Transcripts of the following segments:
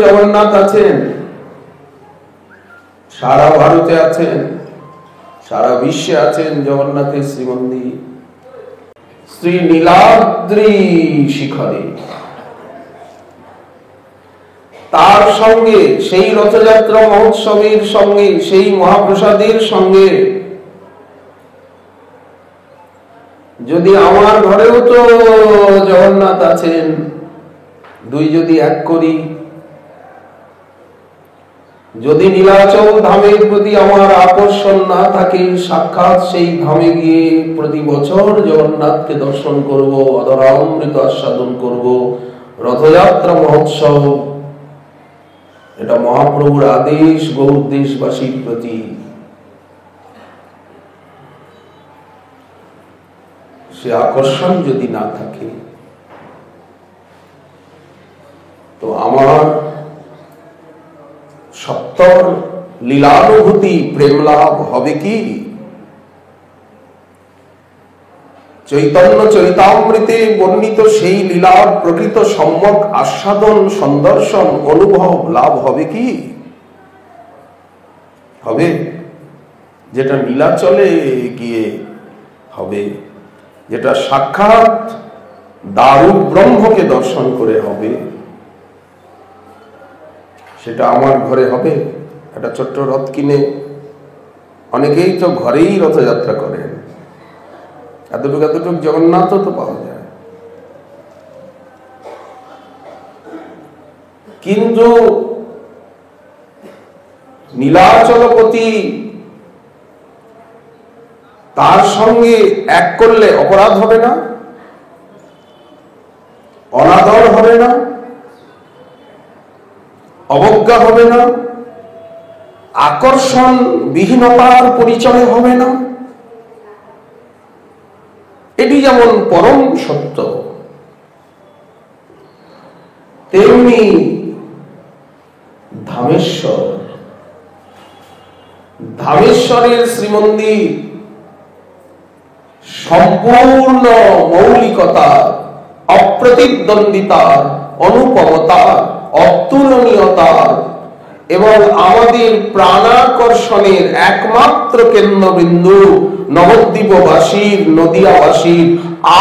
জগন্নাথ আছেন, সারা ভারতে আছেন, সারা বিশ্বে আছেন জগন্নাথের শ্রীমন্দির। শ্রী নীলাদ্রি শিখরে তার সঙ্গে সেই রথযাত্রা মহোৎসবের সঙ্গে সেই মহাপ্রসাদের সঙ্গে যদি আমার ঘরেও তো জগন্নাথ আছেন, দুই যদি এক করি, যদি নীলাচল ধামের প্রতি আমার আকর্ষণ না থাকে, সাক্ষাৎ সেই ধামে গিয়ে প্রতি বছর জগন্নাথকে দর্শন করব, অধরামৃত আস্বাদন করব, রথযাত্রা মহোৎসব এটা মহাপ্রভুর আদেশ গৌর দেশবাসীর প্রতি। সে আকর্ষণ যদি না থাকে তো আমার সত্তর লীলানুভূতি প্রেম লাভ হবে কি? চৈতন্য চরিতামৃতে বর্ণিত সেই লীলার প্রকৃত সম্যক আস্বাদন সন্দর্শন অনুভব লাভ হবে কি? হবে, যেটা নীলাচলে গিয়ে হবে, যেটা সাক্ষাৎ দারু ব্রহ্মকে দর্শন করে হবে, সেটা আমার ঘরে হবে। একটা ছোট্ট রথ কিনে অনেকেই তো ঘরেই রথযাত্রা করেন, এতটুকু এতটুকু জগন্নাথও তো পাওয়া যায়, কিন্তু নীলাচলপতি তার সঙ্গে এক করলে অপরাধ হবে না, অনাদর হবে না, অবজ্ঞা হবে না, আকর্ষণ বিহীনতার পরিচয় হবে না। এটি যেমন পরম সত্য, তেমনি ধামেশ্বর, ধামেশ্বরের শ্রীমন্দির সম্পূর্ণ মৌলিকতা, অপ্রতিদ্বন্দ্বিতা, অনুপমতা, অতুলনীয়তা এবং আমাদের প্রাণাকর্ষণের একমাত্র কেন্দ্রবিন্দু নবদ্বীপবাসীর, নদিয়াবাসীর,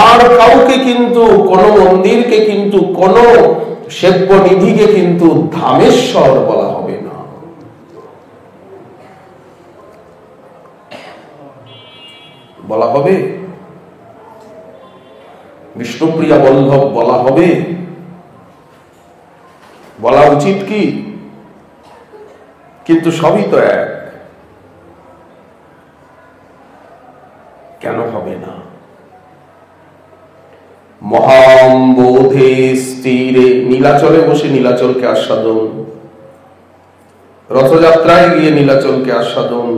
আর কাউকে কিন্তু কোন মন্দিরকে কিন্তু কোন সেব্য নিধিকে কিন্তু ধামেশ্বর বলা হবে না। বলা হবে বিষ্ণুপ্রিয়া বল্লভ, বলা হবে, বলা উচিত কি? কিন্তু সবই তো এক, কেন হবে না? মহাম্বোধে স্থিরে, নীলাচলে বসে নীলাচলকে আস্বাদন, রথযাত্রায় গিয়ে নীলাচলকে আস্বাদন,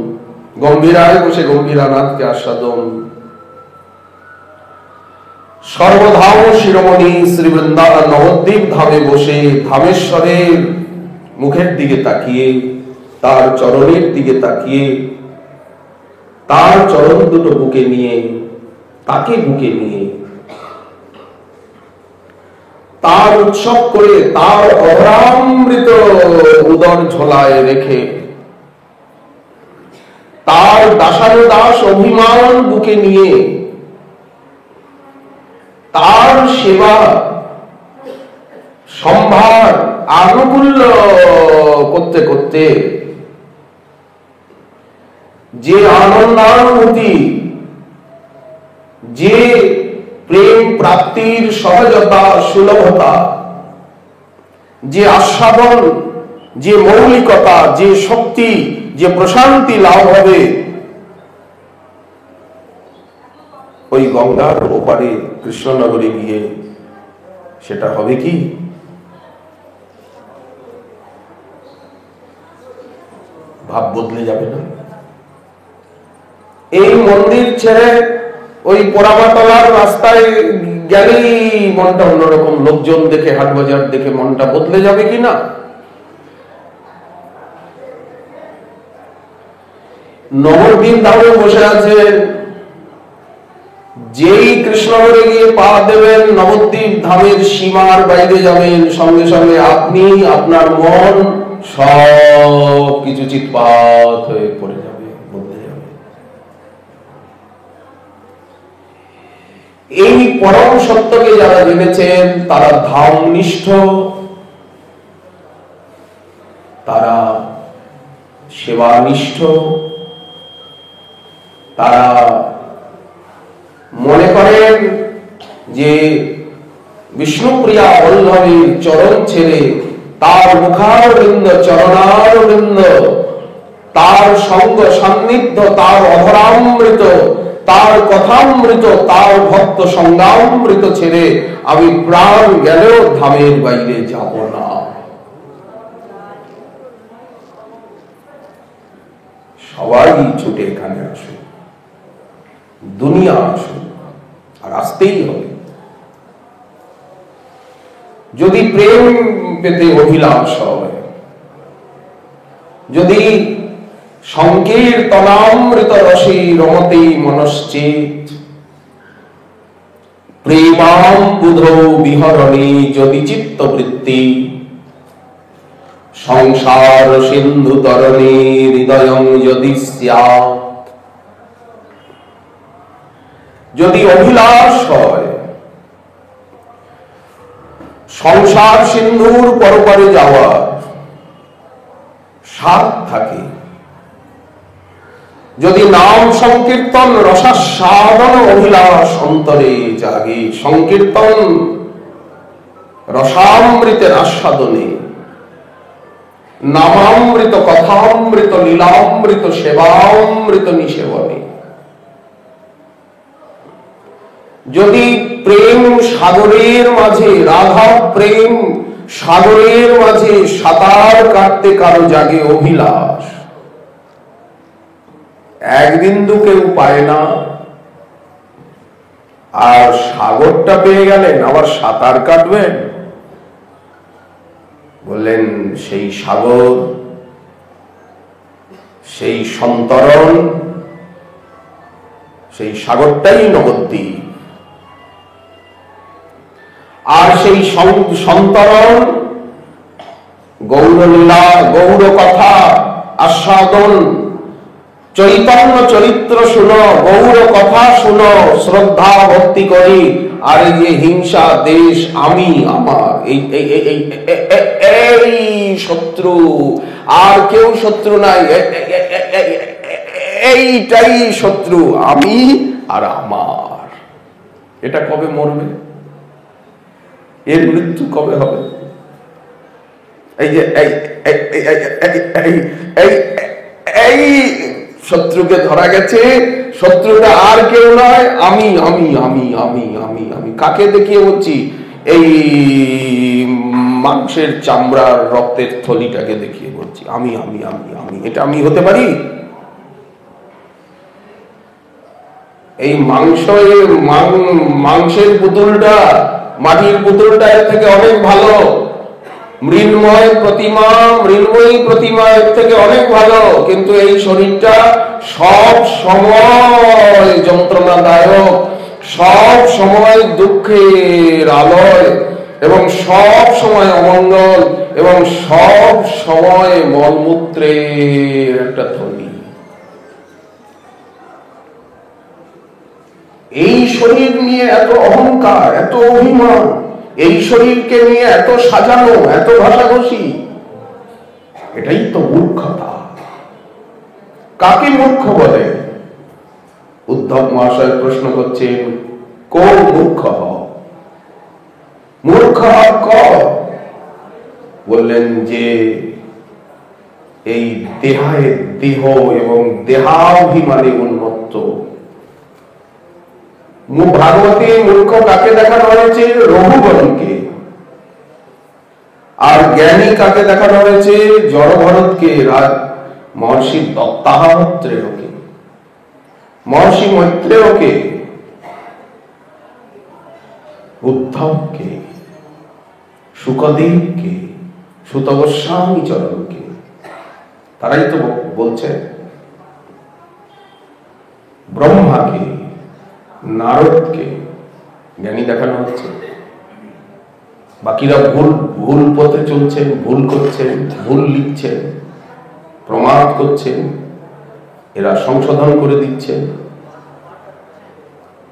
গম্ভীরায় বসে গম্ভীরানাথকে আস্বাদন, সর্বধাম শিরোমণি শ্রী বৃন্দাবন নবদ্বীপ ধামে বসে ধামেশ্বরের মুখের দিকে তাকিয়ে, তার চরণের দিকে তাকিয়ে, তার চরণ দুটো বুকে নিয়ে, তাকে বুকে নিয়ে, তার উৎসব করে, তার অধরামৃত উদর ঝোলায় রেখে তার দাসানুদাস অভিমান বুকে নিয়ে তার সেবা সম্ভার আনুকূল্য করতে করতে যে আনন্দানুভূতি, যে প্রেম প্রাপ্তির সহজতা সুলভতা, যে আস্বাদন, যে মৌলিকতা, যে শক্তি, যে প্রশান্তি লাভ হবে, ওই গঙ্গার ওপারে কৃষ্ণনগরে গিয়ে সেটা হবে কি? ভাব বদলে যাবে না? এই মন্দির ছেড়ে ওই পোড়ামাতলার রাস্তায় গেলেই মনটা অন্যরকম, লোকজন দেখে, হাট বাজার দেখে মনটা বদলে যাবে কি না? নবদ্বীপ ধামে বসে আছেন, যেই কৃষ্ণনগরে গিয়ে পা দেবেন, নবদ্বীপ ধামের সীমার বাইরে যাবেন, সঙ্গে সঙ্গে আপনি, আপনার মন সব কিছু চিৎপাত হয়ে পড়ে যাবে, বদলে যাবে। এই পরম সত্যকে যারা জেনেছেন তারা ধামনিষ্ঠ, তারা সেবানিষ্ঠ, তারা মনে করেন যে বিষ্ণুপ্রিয়া বল্লভীর চরণ ছেড়ে তার মুখারবিন্দ, চরণারবিন্দ, তার সঙ্গ সান্নিধ্য, তার অধরামৃত, তার কথামৃত, তার ভক্ত সঙ্গামৃত ছেড়ে আমি প্রাণ গেলেও ধামের বাইরে যাব না। সবাই ছুটে এখানে আসুন, দুনিয়া আসুন, আর আসতেই হবে। যদি প্রেম পেতে অভিলাষ হয়, যদি সংকীর্তনামৃত রসে রমতে মনশ্চেত, প্রেমাম্বুধ বিহরণে যদি চিত্তবৃত্তি, সংসার সিন্ধু তরণে হৃদয়ং যদি স্যাৎ, যদি অভিলাষ হয় সংসার সিন্ধুর পরপারে যাওয়ার স্বাদ থাকে, যদি নাম সংকীর্তন রসাস্বাদন অভিলাষ অন্তরে জাগে, সংকীর্তন রসামৃতের আস্বাদনে, নামামৃত, কথামৃত, লীলামৃত, সেবামৃত নিষেবনে, যদি প্রেম সাগরের মাঝে, রাধা প্রেম সাগরের মাঝে সাঁতার কাটতে কারো জাগে অভিলাষ, এক বিন্দু কেউ পায় না, আর সাগরটা পেয়ে গেলেন আবার সাঁতার কাটবেন, বললেন সেই সাগর, সেই সন্তরণ, সেই সাগরটাই নবদ্বীপ। আর সেই সন্তরণ, গৌরলীলা, গৌর কথা আস্বাদন, চৈতন্য চরিত্র শুনো, গৌর কথা শুনো, শ্রদ্ধা ভক্তি করি, আর এই যে হিংসা, দেশ, আমি, আমার, এই শত্রু, আর কেউ শত্রু নাই, এইটাই শত্রু, আমি আর আমার। এটা কবে মরবে? এর মৃত্যু কবে হবে? এই যে এই শত্রুকে ধরা গেছে, শত্রুটা আর কেউ নয়, আমি আমি আমি আমি আমি আমি। কাকে দেখিয়ে বলছি? এই মাংসের চামড়ার রক্তের থলিটাকে দেখিয়ে বলছি আমি আমি আমি আমি। এটা আমি হতে পারি? এই মাংসের পুতুলটা, মাটির পুতুলটা এর থেকে অনেক ভালো। মৃন্ময় প্রতিমা এর থেকে অনেক ভালো, কিন্তু এই শরীরটা সব সময় যন্ত্রণাদায়ক, সব সময় দুঃখের আলয়, এবং সব সময় অমঙ্গল, এবং সব সময় মলমূত্রের একটা থলি। শরীর নিয়ে এত অহংকার, এত অভিমান, এই শরীরকে নিয়ে এত সাজানো, এত ঘষাঘষি, এটাই তো মূর্খতা। কাকে মূর্খ বলে? উদ্ধব মহাশয় প্রশ্ন করছেন, কোন মূর্খ হ? মূর্খ বললেন যে এই দেহ এবং দেহাভিমানে উন্মত্ত। ভাগবতে মূর্খ কাকে দেখানো হয়েছে? রঘুগণকে। আর জ্ঞানী কাকে দেখানো হয়েছে? জড়ভরতকে, মহর্ষি দত্তাত্রেয়কে, মহর্ষি মৈত্রেয়কে, উদ্ধবকে, শুকদেবকে, সুত গোস্বামী চরণকে। তারাই তো বলছে। ব্রহ্মাকে, নারদকে জ্ঞানী দেখানো হচ্ছে। বাকিরা ভুল পথে চলছেন, ভুল করছেন, ভুল লিখছেন, প্রমাদ করছেন, এরা সংশোধন করে দিচ্ছেন।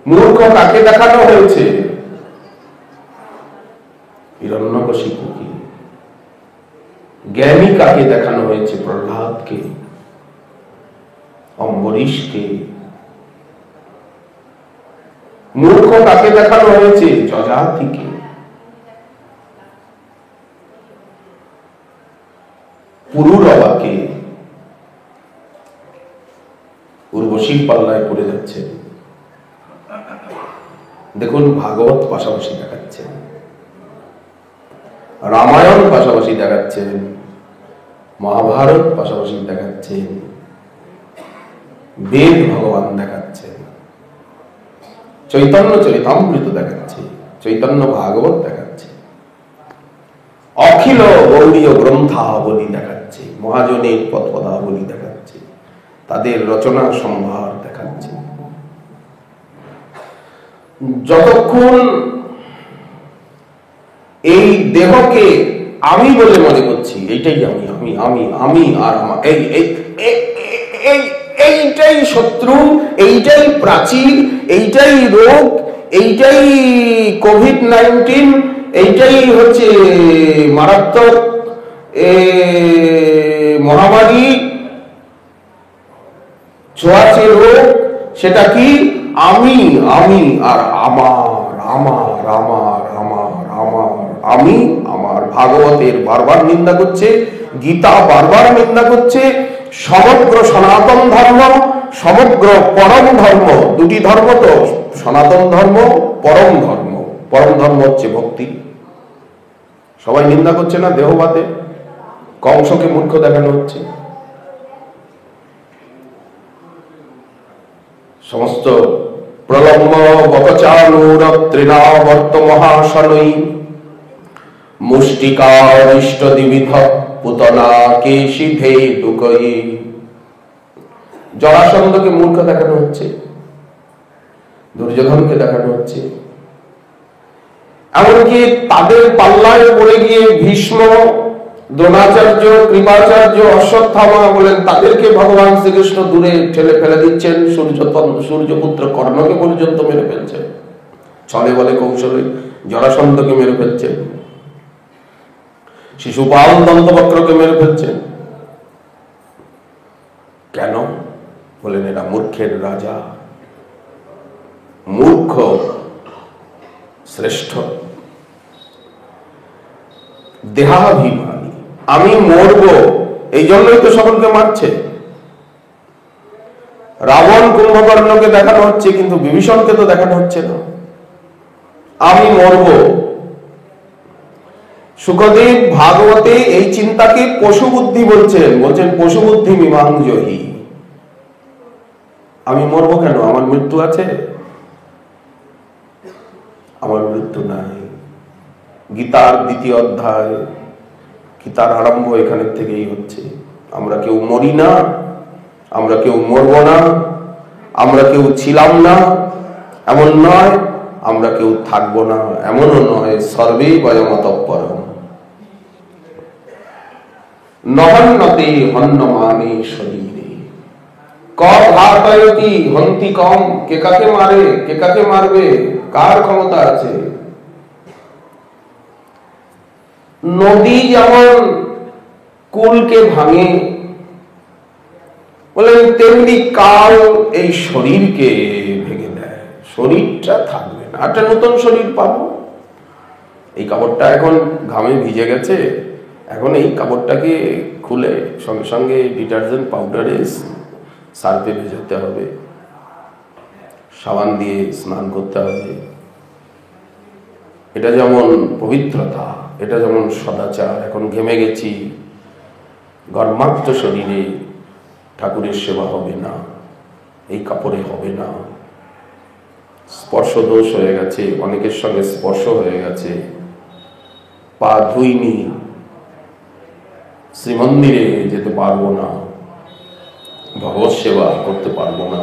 মূর্খ কাকে দেখানো হয়েছে? হিরণ্যকশিপুকে। জ্ঞানী কাকে দেখানো হয়েছে? প্রহ্লাদকে, অম্বরীশকে। মূর্খ কাকে দেখানো হয়েছে? যজাতিকে। পুরুরবাকে। উর্বশীর পাল্লায় পড়ে যাচ্ছে। দেখুন, ভাগবত পাশাপাশি দেখাচ্ছে, রামায়ণ পাশাপাশি দেখাচ্ছেন, মহাভারত পাশাপাশি দেখাচ্ছেন, বেদ ভগবান দেখাচ্ছেন, চৈতন্য চরিতামৃত দেখাচ্ছে, চৈতন্য ভাগবত দেখাচ্ছে, অখিল গৌড়ীয় গ্রন্থাবলী দেখাচ্ছে, মহাজনের পদপদাবলী দেখাচ্ছে, তাদের রচনা সম্ভার দেখাচ্ছে। যতক্ষণ এই দেহকে আমি বলে মনে করছি, এইটাই আমি, আমি আমি আমি আর এইটাই শত্রু, এইটাই প্রাচীর, এইটাই রোগ, এইটাই কোভিড-19, এইটাই হচ্ছে মারাত্মক মহামারী, ছোঁয়াচে রোগ। সেটা কি? আমি আমি আর আমার আমার আমার আমার আমার আমি আমার। ভাগবতের বারবার নিন্দা করছে, গীতা বারবার নিন্দা করছে। সমগ্র সনাতন ধর্ম, সমগ্র পরম ধর্ম, দুটি ধর্ম তো, সনাতন ধর্ম, পরম ধর্ম। পরম ধর্ম হচ্ছে ভক্তি। সবাই নিন্দা করছে না দেহবাদে? কংসকে মূর্খ দেখানো হচ্ছে। সমস্ত প্রলম্ব বকচানুর ত্রিনাবর্ত মহাশনৈ মুষ্টিকারিষ্ট দ্বিবিধ পুতনা কেশিধে দুকই। জরাসন্ধকে মূর্খ দেখানো হচ্ছে, দুর্যোধনকে দেখানো হচ্ছে। এমনকি তাদের পাল্লায় পড়ে গিয়ে ভীষ্ম, দ্রোণাচার্য, কৃপাচার্য, অশ্বত্থামা বলেন, তাদেরকে ভগবান শ্রীকৃষ্ণ দূরে ঠেলে ফেলে দিচ্ছেন। সূর্যপুত্র কর্ণকে পর্যন্ত মেরে ফেলছেন, ছলে বলে কৌশলে জরাসন্ধকে মেরে ফেলছেন, শিশুপাল দন্তবক্রকে মেরে ফেলছেন। কেন? বলেন এরা মূর্খের রাজা, মূর্খ শ্রেষ্ঠ, দেহাভিমানী। আমি মরব, এই জন্যই তো সকলকে মারছে। রাবণ কুম্ভকর্ণকে দেখানো হচ্ছে, কিন্তু বিভীষণকে তো দেখানো হচ্ছে না। আমি মরব। শুকদেব ভাগবতে এই চিন্তাকে পশু বুদ্ধি বলছেন, পশু বুদ্ধি মীমাংসহি। আমি মরবো কেন? আমার মৃত্যু আছে? আমার মৃত্যু নাই। গীতার 2য় অধ্যায়, গীতার আরম্ভ এখানের থেকেই হচ্ছে। আমরা কেউ মরি না, আমরা কেউ মরব না, আমরা কেউ ছিলাম না এমন নয়, আমরা কেউ থাকবো না এমনও নয়। সর্বে বয়মতঃপরম নহন্যতে হন্যমানে শরীরে। ঘাতয়তি হন্তি কম, কে কাকে মারে, কে কাকে মারবে, কার ক্ষমতা আছে। নদী যেমন কুলকে ভাঙে, বলেন তেমনি কাল এই শরীরকে ভেঙে দেয়। শরীরটা থাকবে না, একটা নতুন শরীর পাবো। এই কাপড়টা এখন ঘামে ভিজে গেছে, এখন এই কাপড়টাকে খুলে সঙ্গে সঙ্গে ডিটারজেন্ট পাউডারে সার্ফে ভেজাতে হবে, সাবান দিয়ে স্নান করতে হবে। এটা যেমন পবিত্রতা, এটা যেমন সদাচার। এখন ঘেমে গেছি, গর্মাক্ত শরীরে ঠাকুরের সেবা হবে না, এই কাপড়ে হবে না। স্পর্শ দোষ হয়ে গেছে, অনেকের সঙ্গে স্পর্শ হয়ে গেছে, পা ধুইনি, শ্রীমন্দিরে যেতে পারবো না, ভগবত সেবা করতে পারবো না।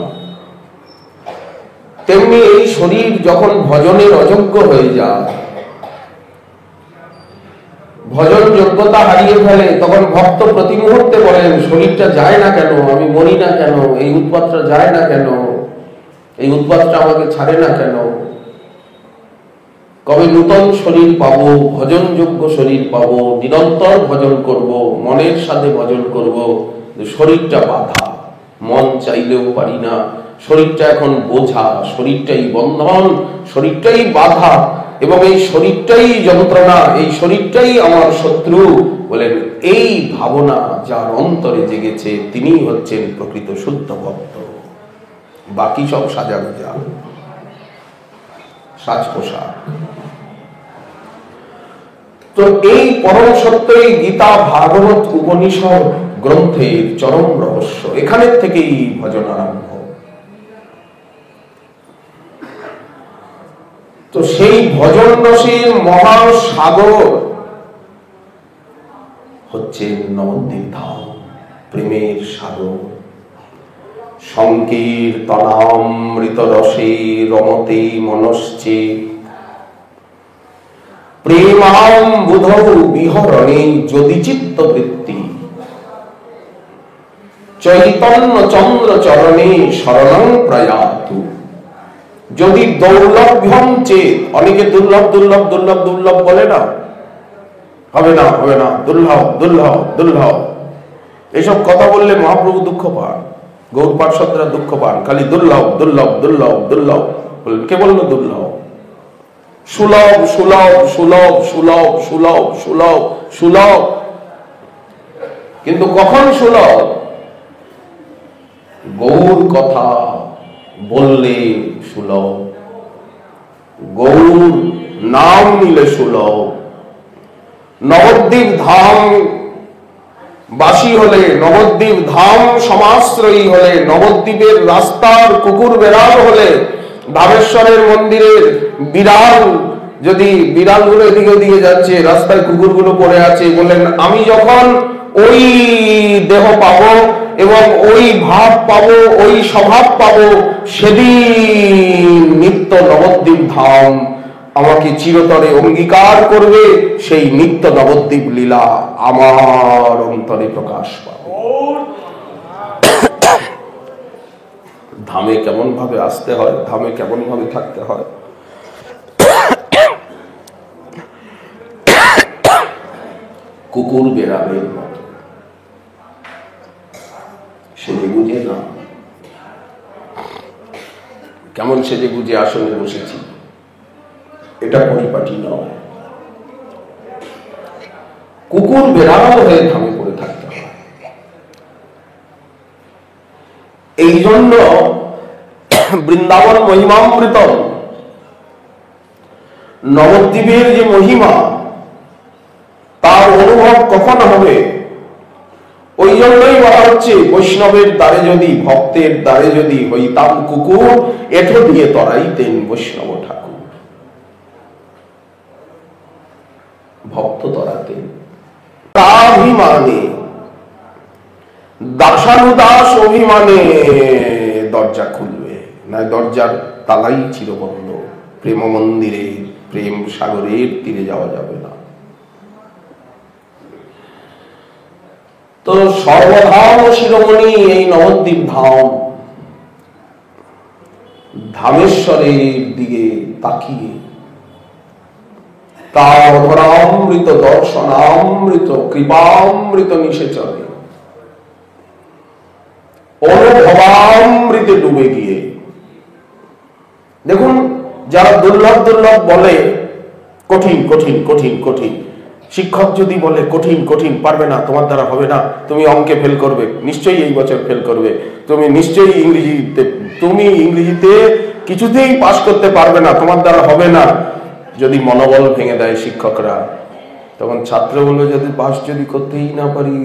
তেমনি এই শরীর যখন ভজনের অযোগ্য হয়ে যায়, ভজন যোগ্যতা হারিয়ে ফেলে, তখন ভক্ত প্রতি মুহূর্তে বলেন শরীরটা যায় না কেন, আমি মরি না কেন, এই উৎপাতটা যায় না কেন, এই উৎপাতটা আমাকে ছাড়ে না কেন, কবে নূতন শরীর পাবো, ভজনযোগ্য শরীর পাবো, নিরন্তর ভজন করব, মনের সাথে ভজন করব। শরীরটা বাধা, মন চাইলেও পারি না, শরীরটা এখন বোঝা, শরীরটাই বন্ধন, শরীরটাই বাধা, এবং এই শরীরটাই যন্ত্রণা, এই শরীরটাই আমার শত্রু। বলেন এই ভাবনা যার অন্তরে জেগেছে তিনি হচ্ছেন প্রকৃত শুদ্ধ ভক্ত। বাকি সব সাজাগোজা, সাজ পোশাক। তো এই পরম সত্যই গীতা, ভাগবত, উপনিষদ গ্রন্থের চরম রহস্য। এখানের থেকেই ভজন আরম্ভ। তো সেই ভজন রসের মহাসাগর হচ্ছে নবদ্বীপ ধাম, প্রেমের সাগর। সংকীর্তনামৃত রসে রমতে মনশ্চে, প্রেমাম বুধৌ বিহরণে যদি চিত্তবৃত্তি, চৈতন্য চন্দ্র চরণে শরণং প্রয়াতু। যদি দৌর্লভ্যম চেত, অনেকে দুর্লভ দুর্লভ দুর্লভ দুর্লভ বলে না, হবে না হবে না, দুর্লভ দুর্লভ দুর্লভ, এইসব কথা বললে মহাপ্রভু দুঃখ পান, গৌর পার্ষদরা দুঃখ পান। খালি দুর্লভ দুর্লভ দুর্লভ দুর্লভ বললেন, কে বলল দুর্লভ? সুলভ সুলভ সুলভ সুলভ সুলভ সুলভ সুলভ। কিন্তু কখন সুলভ? গৌর কথা বললে সুলভ, গৌর নাম নিলে সুলভ। নবদ্বীপ ধাম বাসী হলে, নবদ্বীপ ধাম সমাশ্রয়ী হলে, নবদ্বীপের রাস্তার কুকুর বেড়াল হলে, ভাবেশ্বরের মন্দিরের বিড়াল, যদি বিড়ালগুলো এদিকে ওদিকে যাচ্ছে, রাস্তায় কুকুরগুলো পড়ে আছে, বললেন আমি যখন ওই দেহ পাবো এবং ওই ভাব পাবো, ওই স্বভাব পাবো, সেদিন নিত্য নবদ্বীপ ধাম আমাকে চিরতরে অঙ্গীকার করবে। সেই নিত্য নবদ্বীপ লীলা আমার অন্তরে প্রকাশ পাবে। ধামে কেমন ভাবে আসতে হয়, ধামে কেমন ভাবে থাকতে হয়। কুকুর বেড়ালের মতো সেজে গুজে না। কেমন সেজে গুজে আসনে বসেছি, এটা পরিপাটি নয়। কুকুর বেড়াল হয়ে ধামে পড়ে থাকতে হয়। এই জন্য বৃন্দাবন মহিমামৃতম, নবদ্বীপের যে মহিমা তার অনুভব কখন হবে? ওই জন্যই বলা হচ্ছে বৈষ্ণবের দ্বারে যদি, ভক্তের দ্বারে যদি হইতাম কুকুর, এঠো দিয়ে তরাইতেন বৈষ্ণব ঠাকুর। ভক্ত তরাতেন তাভিমানে, দাসানুদাস অভিমানে দরজা খুলবে না, দরজার তালাই চিরবন্ধ। প্রেম মন্দিরে, প্রেম সাগরের তীরে যাওয়া যাবে না। তো সর্বধাম শিরোমণি এই নবদ্বীপ ধাম। ধামেশ্বরের দিকে তাকিয়ে তার অধরামৃত দর্শনামৃত কৃপামৃত নিষেচনে অনুভবামৃতে ডুবে গিয়ে, দেখুন যারা দুর্লভ দুর্লভ বলে কঠিন কঠিন কঠিন কঠিন, শিক্ষক যদি বলে কঠিন কঠিন, পারবে না, তোমার দ্বারা হবে না, তুমি অঙ্কে ফেল করবে, নিশ্চয়ই এই বছর ফেল করবে, তুমি নিশ্চয়ই ইংরেজিতে কিছুতেই পাস করতে পারবে না, তোমার দ্বারা হবে না, যদি মনোবল ভেঙে দেয় শিক্ষকরা, তখন ছাত্র বলবে যদি পাস যদি করতেই না পারি,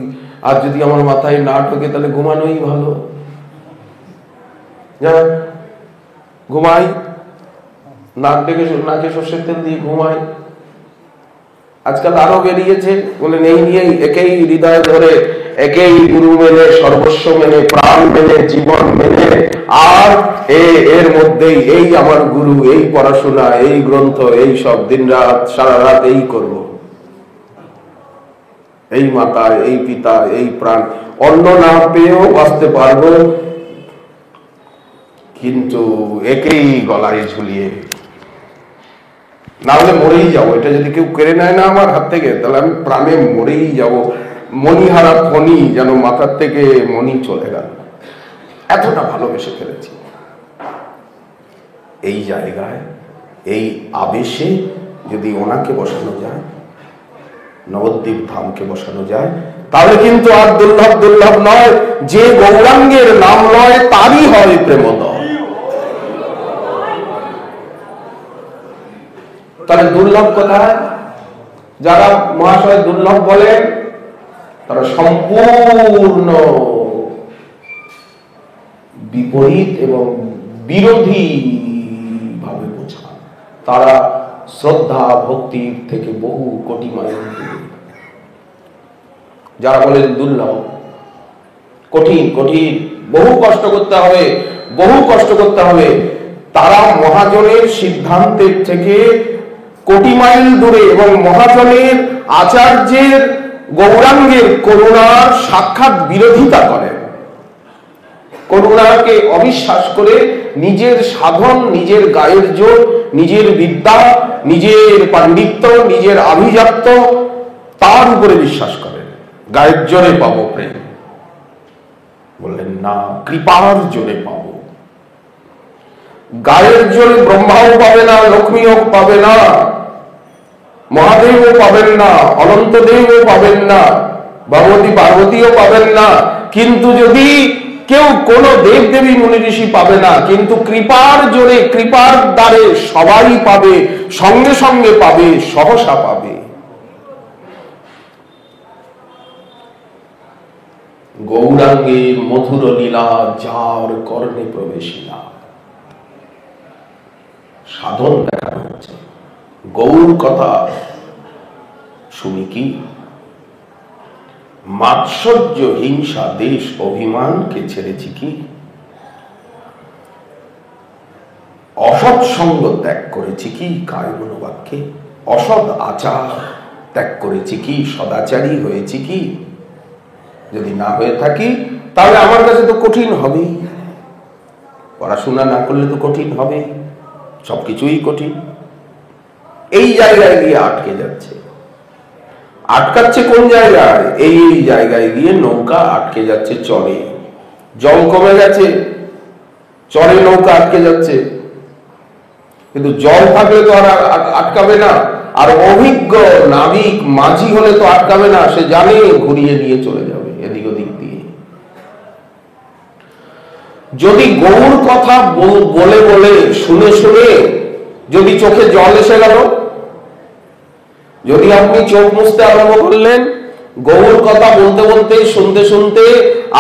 আর যদি আমার মাথায় না ঢোকে তাহলে ঘুমানোই ভালো, ঘুমাই, নাকে সর্ষের তেল দিয়ে ঘুমাই। আজকাল আরো বেরিয়েছে, বলে নেই নিয়ে একেই হৃদয় ধরে, একেই গুরু মেনে, সর্বস্ব মেনে, প্রাণ মেনে, জীবন মেনে, আর এর মধ্যেই এই আমার গুরু, এই পড়াশোনা, এই গ্রন্থ, এই সব দিন রাত সারা রাত এই করব, এই মাতা, এই পিতা, এই প্রাণ, অন্য না পেয়েও বাঁচতে পারবো, কিন্তু একেই গলায় ঝুলিয়ে, না হলে মরেই যাবো, এটা যদি কেউ কেড়ে নেয় না আমার হাত থেকে, তাহলে আমি প্রাণে মরেই যাব, মণিহারা ফণি, যেন মাথার থেকে মণি চলে গেল, এতটা ভালোবেসে ফেলেছি। এই জায়গায়, এই আবেশে যদি ওনাকে বসানো যায়, নবদ্বীপ ধামকে বসানো যায়, তাহলে কিন্তু আর দুর্লভ দুর্লভ নয়, যে গৌরাঙ্গের নাম লয় তারই হয় প্রেমোদয়। তাহলে দুর্লভ কোথায়? যারা মহাশয় দুর্লভ বলেন তারা সম্পূর্ণ বিপরীত এবং বিরোধী ভাবে বোঝান, তারা শ্রদ্ধা ভক্তির থেকে বহু কোটি মাইল দূরে। যারা বলেন দুর্লভ, কঠিন কঠিন, বহু কষ্ট করতে হবে, বহু কষ্ট করতে হবে, তারা মহাজনের সিদ্ধান্তের থেকে কোটি মাইল দূরে এবং মহাজনের আচার্যের গৌরাঙ্গের করুণার সাক্ষাৎ বিরোধিতা করেন। করুণাকে অবিশ্বাস করে নিজের সাধন, নিজের গায়ের জোর, নিজের বিদ্যা, নিজের পাণ্ডিত্য, নিজের আভিজাত্য, তার উপরে বিশ্বাস করেন। গায়ের জোরে পাবো প্রেম, বললেন না, কৃপার জোরে পাবো। গায়ের জোরে ব্রহ্মাও পাবে না, লক্ষ্মীও পাবে না, মহাদেবও পাবেন না, অনন্তদেবও পাবেন না, ভগবতী পার্বতীও পাবেন না, কিন্তু যদি কেউ কোন দেব দেবী মুনি ঋষি পাবে না, কিন্তু কৃপার জোরে, কৃপার দ্বারে সবাই পাবে, সঙ্গে সঙ্গে পাবে, সহসা পাবে। গৌরাঙ্গের মধুর লীলা যার কর্ণে প্রবেশিলা, সাধন দেখা হচ্ছে। গৌর কথা শুনি কি? মাৎসর্য, হিংসা, দেশ, অভিমানকে ছেড়েছি কি? অসৎ সঙ্গ ত্যাগ করেছি কি? কায় মনোবাক্যে অসৎ আচার ত্যাগ করেছি কি? সদাচারী হয়েছি কি? যদি না হয়ে থাকি তাহলে আমার কাছে তো কঠিন হবেই, পড়াশোনা না করলে তো কঠিন হবে, সবকিছুই কঠিন। এই জায়গায় গিয়ে আটকে যাচ্ছে। আটকাচ্ছে কোন জায়গায়? এই জায়গায় গিয়ে নৌকা আটকে যাচ্ছে চরে। জল কমে গেছে, চরে নৌকা আটকে যাচ্ছে, কিন্তু জল থাকলে তো আর আটকাবে না। আর অভিজ্ঞ নাবিক মাঝি হলে তো আটকাবে না, সে জানে ঘুরিয়ে নিয়ে চলে যাবে এদিক ওদিক দিয়ে। যদি গৌর কথা বলে বলে, শুনে শুনে যদি চোখে জল এসে গেল, যদি আপনি চোখ মুছতে আরম্ভ করলেন, গৌর কথা বলতে বলতে, শুনতে শুনতে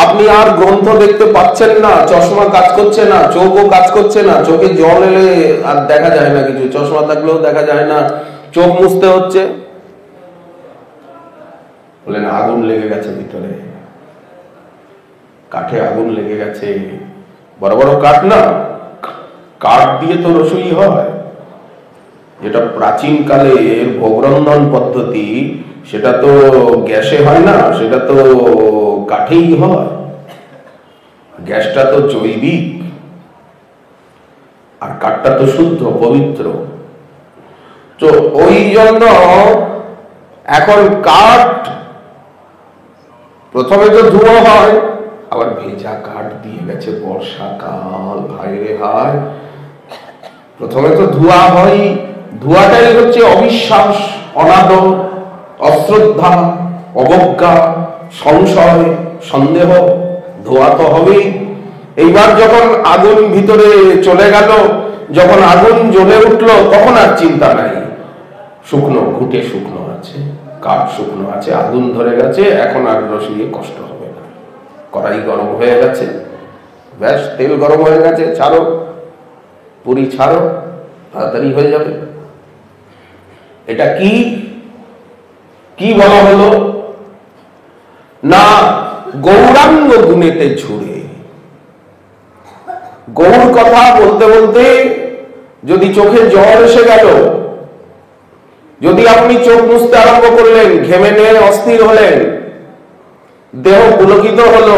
আপনি আর গ্রন্থ দেখতে পাচ্ছেন না, চশমা কাজ করছে না, চোখও কাজ করছে না, চোখে জল এলে আর দেখা যায় না কিছু, চশমা থাকলেও দেখা যায় না, চোখ মুছতে হচ্ছে, বলেন আগুন লেগে গেছে ভিতরে, কাঠে আগুন লেগে গেছে। বড় বড় কাঠ না, কাঠ দিয়ে তো রসুই হয়, যেটা প্রাচীন কালের ভোগরন্ধন পদ্ধতি, সেটা তো গ্যাসে হয় না, সেটা তো কাঠেই হয়। 'গ্যাসটা তো জৈবিক, আর কাঠটা তো শুদ্ধ পবিত্র। তো ওই জন্য এখন কাঠ প্রথমে তো ধুয়ো হয়, আবার ভেজা কাঠ দিয়ে গেছে বর্ষাকাল। ভাই রে ভাই, প্রথমে তো ধোয়া হয়, ধোয়াটাই হচ্ছে অবিশ্বাস, অনাদর, অশ্রদ্ধা, অবজ্ঞা, সংশয়, সন্দেহ। ধোয়া তো হবেই। এইবার যখন আগুন ভিতরে চলে গেল, যখন আগুন জ্বলে উঠলো, তখন আর চিন্তা নাই। শুকনো, ঘুটে শুকনো আছে, কাঠ শুকনো আছে, আগুন ধরে গেছে, এখন আর রসিয়ে কষ্ট হবে না। কড়াই গরম হয়ে গেছে, ব্যাস, তেল গরম হয়ে গেছে, ছাড়ো, পুরি ছাড়ো, তাড়াতাড়ি হয়ে যাবে। এটা কি কি বলা হলো না, গৌরাঙ্গ গুণেতে ঝুড়ে। গৌর কথা বলতে বলতে যদি চোখে জল এসে গেল, যদি আপনি চোখ মুছতে আরম্ভ করলেন, ঘেমে নিয়ে অস্থির হলেন, দেহ পুলকিত হলো,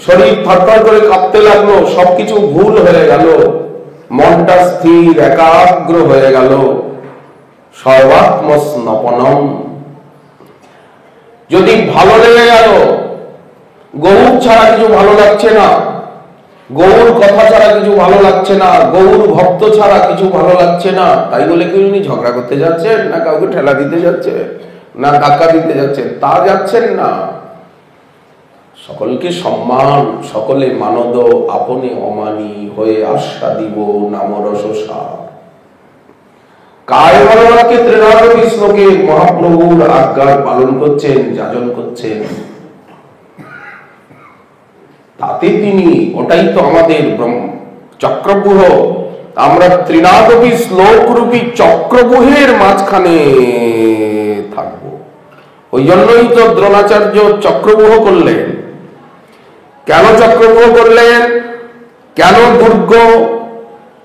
শরীর থরথর করে কাঁপতে লাগলো, সবকিছু ভুল হয়ে গেল, মনটা স্থির একাগ্র হয়ে গেল, সর্বাত্মস্নপনম। যদি ভালো লেগে গেল, গৌর ছাড়া কিছু ভালো লাগছে না, গৌর কথা ছাড়া কিছু ভালো লাগছে না, গৌর ভক্ত ছাড়া কিছু ভালো লাগছে না, তাই বলে কি উনি ঝগড়া করতে যাচ্ছেন, না কাউকে ঠেলা দিতে যাচ্ছে, না ধাক্কা দিতে যাচ্ছেন, তা যাচ্ছেন না। সকলকে সম্মান, সকলে মানদ, আপনে অমানি হয়ে আশ্বা দিব নাম রসসা। কায় ভগবানকে ত্রিনাথী শ্লোকে মহাপ্রভুর আজ্ঞার পালন করছেন, যাজন করছেন, তাতে তিনি, ওটাই তো আমাদের চক্রব্যূহ। আমরা ত্রিনাথী শ্লোক রূপী চক্রব্যূহের মাঝখানে থাকব। ওই জন্যই তো দ্রোণাচার্য চক্রব্যূহ করলেন। কেন চক্রব্যূহ করলেন? কেন দুর্গ,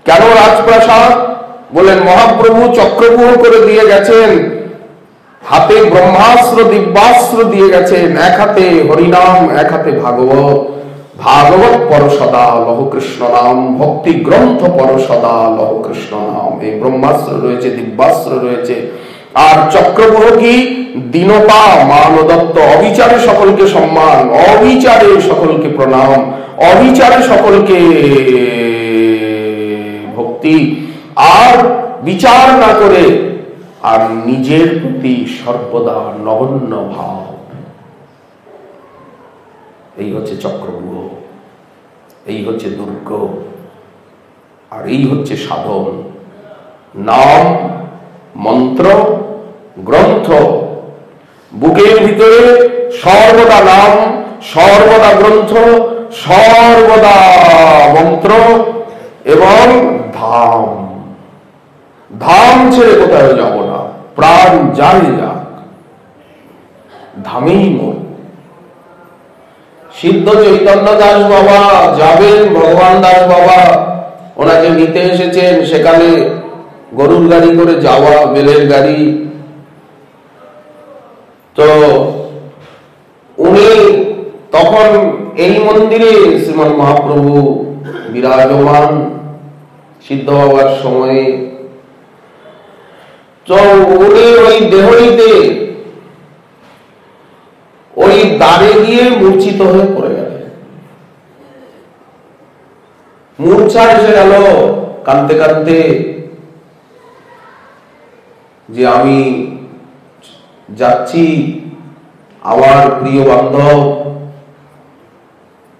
কেন রাজপ্রাসাদ? বলেন মহাপ্রভু চক্রব্যূহ করে দিয়ে গেছেন, হাতে ব্রহ্মাস্ত্র দিব্যাস্ত্র দিয়ে গেছেন, এক হাতে হরিনাম, এক হাতে ভাগবত। ভাগবত পর সদা লহ কৃষ্ণ নাম, ভক্তি গ্রন্থ পর সদা লহ কৃষ্ণ নাম। এই ব্রহ্মাস্ত্র রয়েছে, দিব্যাস্ত্র রয়েছে। আর চক্রব্যূহ কি? দীনতা, মানদত্ত, অবিচারে সকলকে সম্মান, অবিচারে সকলকে প্রণাম, অবিচারে সকলকে ভক্তি, আর বিচার না করে, আর নিজের প্রতি সর্বদা নগণ্য ভাব। এই হচ্ছে চক্রব্যূহ, এই হচ্ছে দুর্গ, আর এই হচ্ছে সাধন। নাম, মন্ত্র, গ্রন্থ, বুকের ভিতরে সর্বদা নাম, সর্বদা গ্রন্থ, সর্বদা মন্ত্র এবং ধাম। ধাম ছেড়ে কোথাও যাব না, প্রাণ যাই যাক, ধামেই মন। সিদ্ধ চৈতন্য দাস বাবা যাবেন, ভগবান দাস বাবা ওনাকে নিতে এসেছেন, সেখানে গরুর গাড়ি করে যাওয়া, বেলের গাড়ি। তো উনি তখন এই মন্দিরে শ্রীমান মহাপ্রভু বিরাজমান সিদ্ধ হওয়ার সময়ে। তো উনি ওই দেহরিতে ওই দ্বারে গিয়ে মূর্ছিত হয়ে পড়ে গেলেন। মূর্ছা এসে গেল কাঁদতে কাঁদতে, যে আমি যাচ্ছি, আমার প্রিয় বান্ধব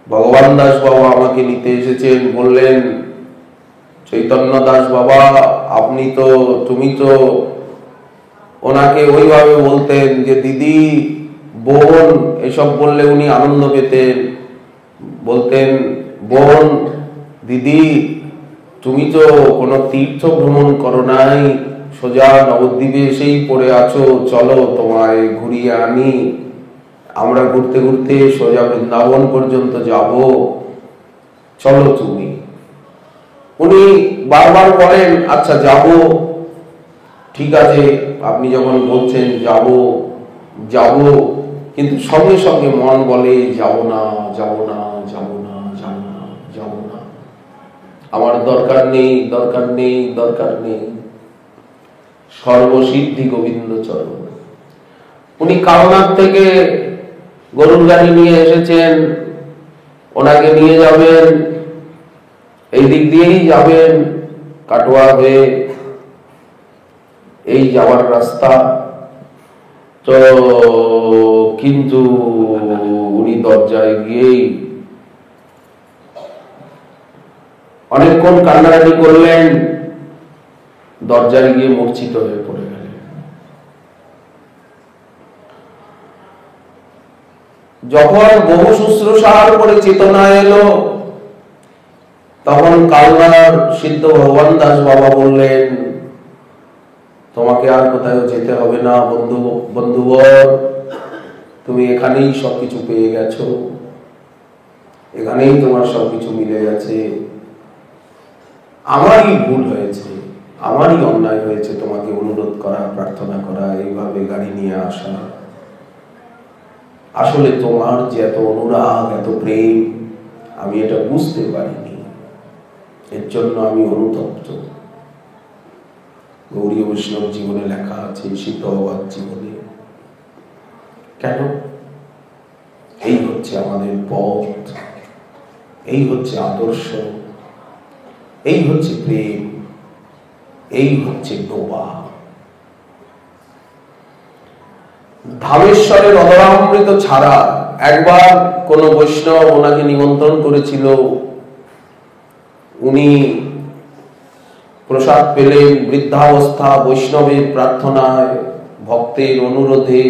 ভগবান দাস বাবা আমাকে নিতে এসেছেন। বললেন, চৈতন্য দাস বাবা আপনি তো, তুমি তো, ওনাকে ওইভাবে বলতেন যে দিদি, বোন, এসব বললে উনি আনন্দ পেতেন। বলতেন, বোন, দিদি, তুমি তো কোনো তীর্থ ভ্রমণ করো নাই, সোজা নবদ্বীপে এসেই পড়ে আছো, চলো তোমায় ঘুরিয়ে আনি, আমরা ঘুরতে ঘুরতে সোজা বৃন্দাবন পর্যন্ত যাব, চলো তুমি। উনি বারবার বলেন, আচ্ছা যাব, ঠিক আছে, আপনি যখন বলছেন যাব যাব, কিন্তু সঙ্গে সঙ্গে মন বলে যাব না, যাব না, যাব না, যাব না, যাব না। আমার দরকার নেই, দরকার নেই, দরকার নেই। সর্বসিদ্ধি গোবিন্দ চরণ। উনি কালনাথ থেকে গরুর গাড়ি নিয়ে এসেছেন, ওনাকে নিয়ে যাবেন, এই দিক দিয়েই যাবেন কাটোয়া হয়ে, এই যাওয়ার রাস্তা। তো কিন্তু উনি দরজায় গিয়েই অনেকক্ষণ কান্নাকাটি করলেন, দরজায় গিয়ে মূর্ছিত হয়ে পড়ে গেলেন। যখন বহু শুশ্রূষার পরে চেতনা এলো, তখন কালনার সিদ্ধ ভগবান দাস বাবা বললেন, তোমাকে আর কোথাও যেতে হবে না বন্ধুবর, তুমি এখানেই সবকিছু পেয়ে গেছো, এখানেই তোমার সবকিছু মিলে গেছে। আমারই ভুল হয়েছে, আমারই অন্যায় হয়েছে তোমাকে অনুরোধ করা, প্রার্থনা করা, এইভাবে গাড়ি নিয়ে আসা। আসলে তোমার যে এত অনুরাগ, এত প্রেম, আমি এটা বুঝতে পারিনি, এর জন্য আমি অনুতপ্ত। গৌড়ীয় বৈষ্ণব জীবনে লেখা আছে, সিদ্ধবাদ জীবনে। কেন? এই হচ্ছে আমাদের পথ, এই হচ্ছে আদর্শ, এই হচ্ছে প্রেম, এই হচ্ছে ডোবা। ধামেশ্বরের অধরামৃত ছাড়া একবার কোন বৈষ্ণব ওনাকে নিমন্ত্রণ করেছিল, উনি প্রসাদ পেলেন। বৃদ্ধাবস্থা, বৈষ্ণবের প্রার্থনায়, ভক্তের অনুরোধে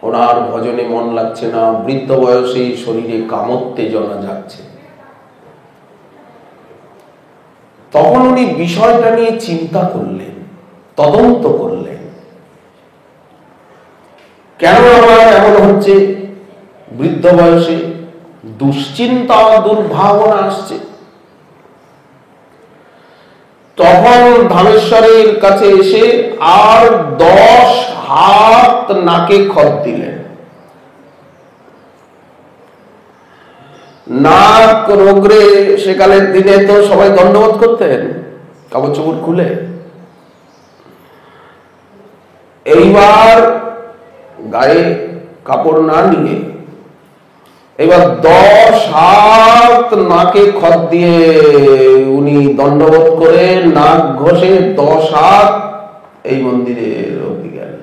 ওনার ভজনে মন লাগছে না, বৃদ্ধ বয়সে শরীরে কামোত্তেজনা যাচ্ছে। তখন উনি বিষয়টা নিয়ে চিন্তা করলেন, তদন্ত করলেন, কেন আমার এমন হচ্ছে? বৃদ্ধ বয়সে দুশ্চিন্তা, দুর্ভাবনা আসছে। তখন ধামেশ্বরের কাছে এসে আর 10 হাত নাকে খত দিলেন। নাক রোগরে সেকালের দিনে তো সবাই দণ্ডবোধ করতেন কাপড় চোপড় খুলে। এইবার গায়ে কাপড় না নিয়ে এবার 10 হাত নাকে খত দিয়ে উনি দণ্ডবোধ করে নাক ঘষে 10 হাত এই মন্দিরের অবধি গেলেন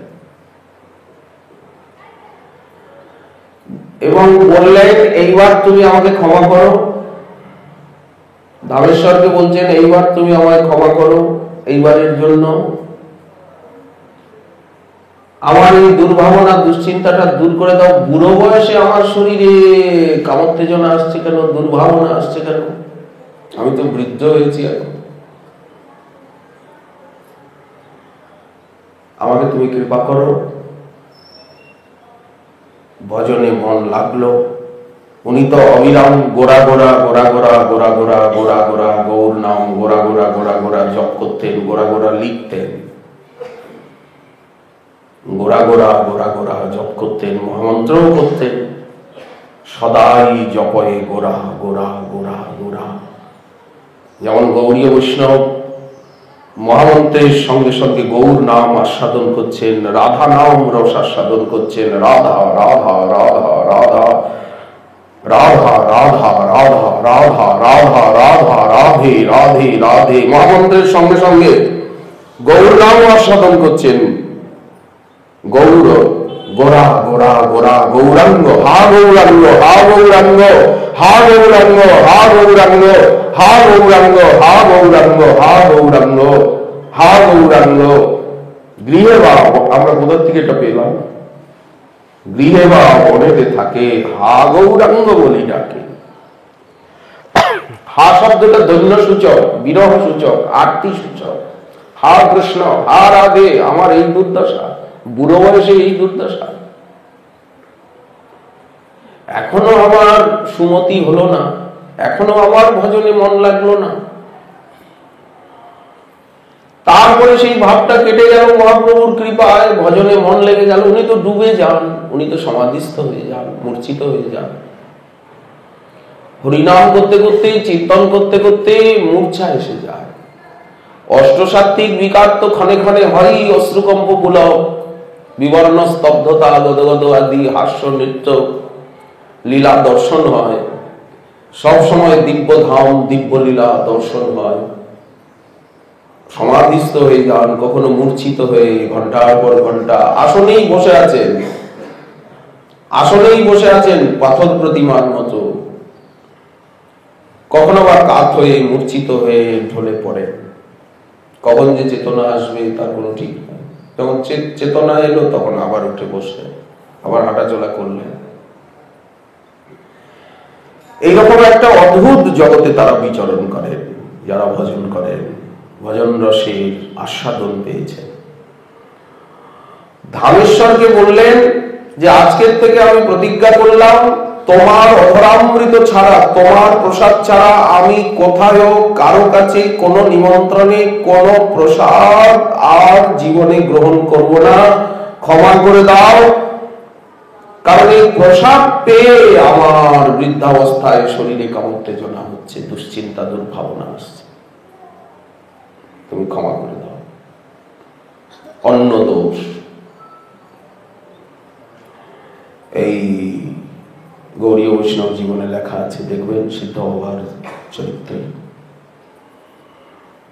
এবং বললেন, এইবার তুমি আমাকে ক্ষমা করো। ধামেশ্বরকে বলছেন, এইবার তুমি আমায় ক্ষমা করো, এইবারের জন্য আমার এই দুর্ভাবনা, দুশ্চিন্তাটা দূর করে দাও। বুড়ো বয়সে আমার শরীরে কামোত্তেজনা আসছে কেন, দুর্ভাবনা আসছে কেন? আমি তো বৃদ্ধ হয়েছি এখন, আমাকে তুমি কৃপা করো। ভজনে মন লাগলো। উনি তো অবিরাম গোড়া গোড়া গোড়া গোড়া গোড়া গোড়া গোড়া গোড়া গৌর নাম গোড়া গোড়া গোড়া গোড়া জপ করতেন, গোড়া গোড়া লিখতেন, গোড়া গোড়া গোড়া গোড়া জপ করতেন, মহামন্ত্রও করতেন, সদাই জপয়ে গোড়া গোড়া গোড়া গোড়া। যেমন গৌড়ীয় বৈষ্ণব মহামন্ত্রের সঙ্গে সঙ্গে গৌর নাম আস্বাদন করছেন, রাধা নাম রস আস্বাদন করছেন, রাধা রাধা রাধা রাধা রাধা রাধা রাধা রাধা রাধা রাধা রাধে রাধে রাধে। মহামন্ত্রের সঙ্গে সঙ্গে গৌর নাম আস্বাদন করছেন। গৌর গোড়া গোড়া গোড়া গৌরাঙ্গ, হা গৌরাঙ্গ, হা গৌরাঙ্গ, হা গৌরাঙ্গ, হা গৌরাঙ্গ, হা গৌরাঙ্গ, হা গৌরাঙ্গ, হা গৌরাঙ্গ, হা গৌরাঙ্গ। গৃহে বা আমরা কোথা থেকে এটা পেলাম? গৃহে বা বনেতে থাকে, হা গৌরাঙ্গ বলি ডাকে। হা শব্দটা ধন্য সূচক, বিরহ সূচক, আরতি সূচক। হা কৃষ্ণ, হা রাধে, আমার এই দুর্দশা, বুড়ো বয়সে এই দুর্দশা, এখনো আমার সুমতি হলো না, এখনো আমার ভজনে মন লাগলো না। তারপরে সেই ভাবটা কেটে গেল মহাপ্রভুর কৃপায়, ভজনে মন লেগে গেল। উনি তো ডুবে যান, উনি তো সমাধিস্থ হয়ে যান, মূর্ছিত হয়ে যান। হরিনাম করতে করতে, চিন্তন করতে করতে মূর্ছা এসে যায়। অষ্টসাত্ত্বিক বিকার তো ক্ষণে ক্ষণে হয়ই, অশ্রুকম্প পুলক, বিবর্ণ স্তব্ধতা, গদগদ আদি হাস্য নৃত্য লীলা দর্শন হয়, সব সময় দিব্য ধাম দিব্য লীলা দর্শন হয়। সমাধিস্থ হয়ে যান, কখনো মূর্ছিত হয়ে ঘন্টার পর ঘন্টা আসনেই বসে আছেন, আসনেই বসে আছেন পাথর প্রতিমার মতো, কখনো বা কাত হয়ে মূর্ছিত হয়ে ঢলে পড়ে। কখন যে চেতনা আসবে তার কোনো ঠিক নেই। যখন চেতনা এলো তখন আবার উঠে বসলেন, আবার হাঁটাচলা করলেন। এইরকম একটা অদ্ভুত জগতে তারা বিচরণ করেন যারা ভজন করেন, ভজন রসের আস্বাদন পেয়েছেন। ধামেশ্বরকে বললেন যে আজকের থেকে আমি প্রতিজ্ঞা করলাম, তোমার অধরামৃত ছাড়া, তোমার প্রসাদ ছাড়া আমি কোথায়ও কারো কাছে কোনো নিমন্ত্রণে কোনো প্রসাদ আর জীবনে গ্রহণ করব না, ক্ষমা করে দাও। কারণ এই প্রসাদ পেয়ে আমার বৃদ্ধাবস্থায় শরীরে কামোত্তেজনা হচ্ছে, দুশ্চিন্তা দুর্ভাবনা আসছে, তুমি ক্ষমা করে দাও। অন্য দোষ। এই গৌড়ীয় বৈষ্ণব জীবনে লেখা আছে, দেখবেন সিদ্ধ বাবার চরিত্রে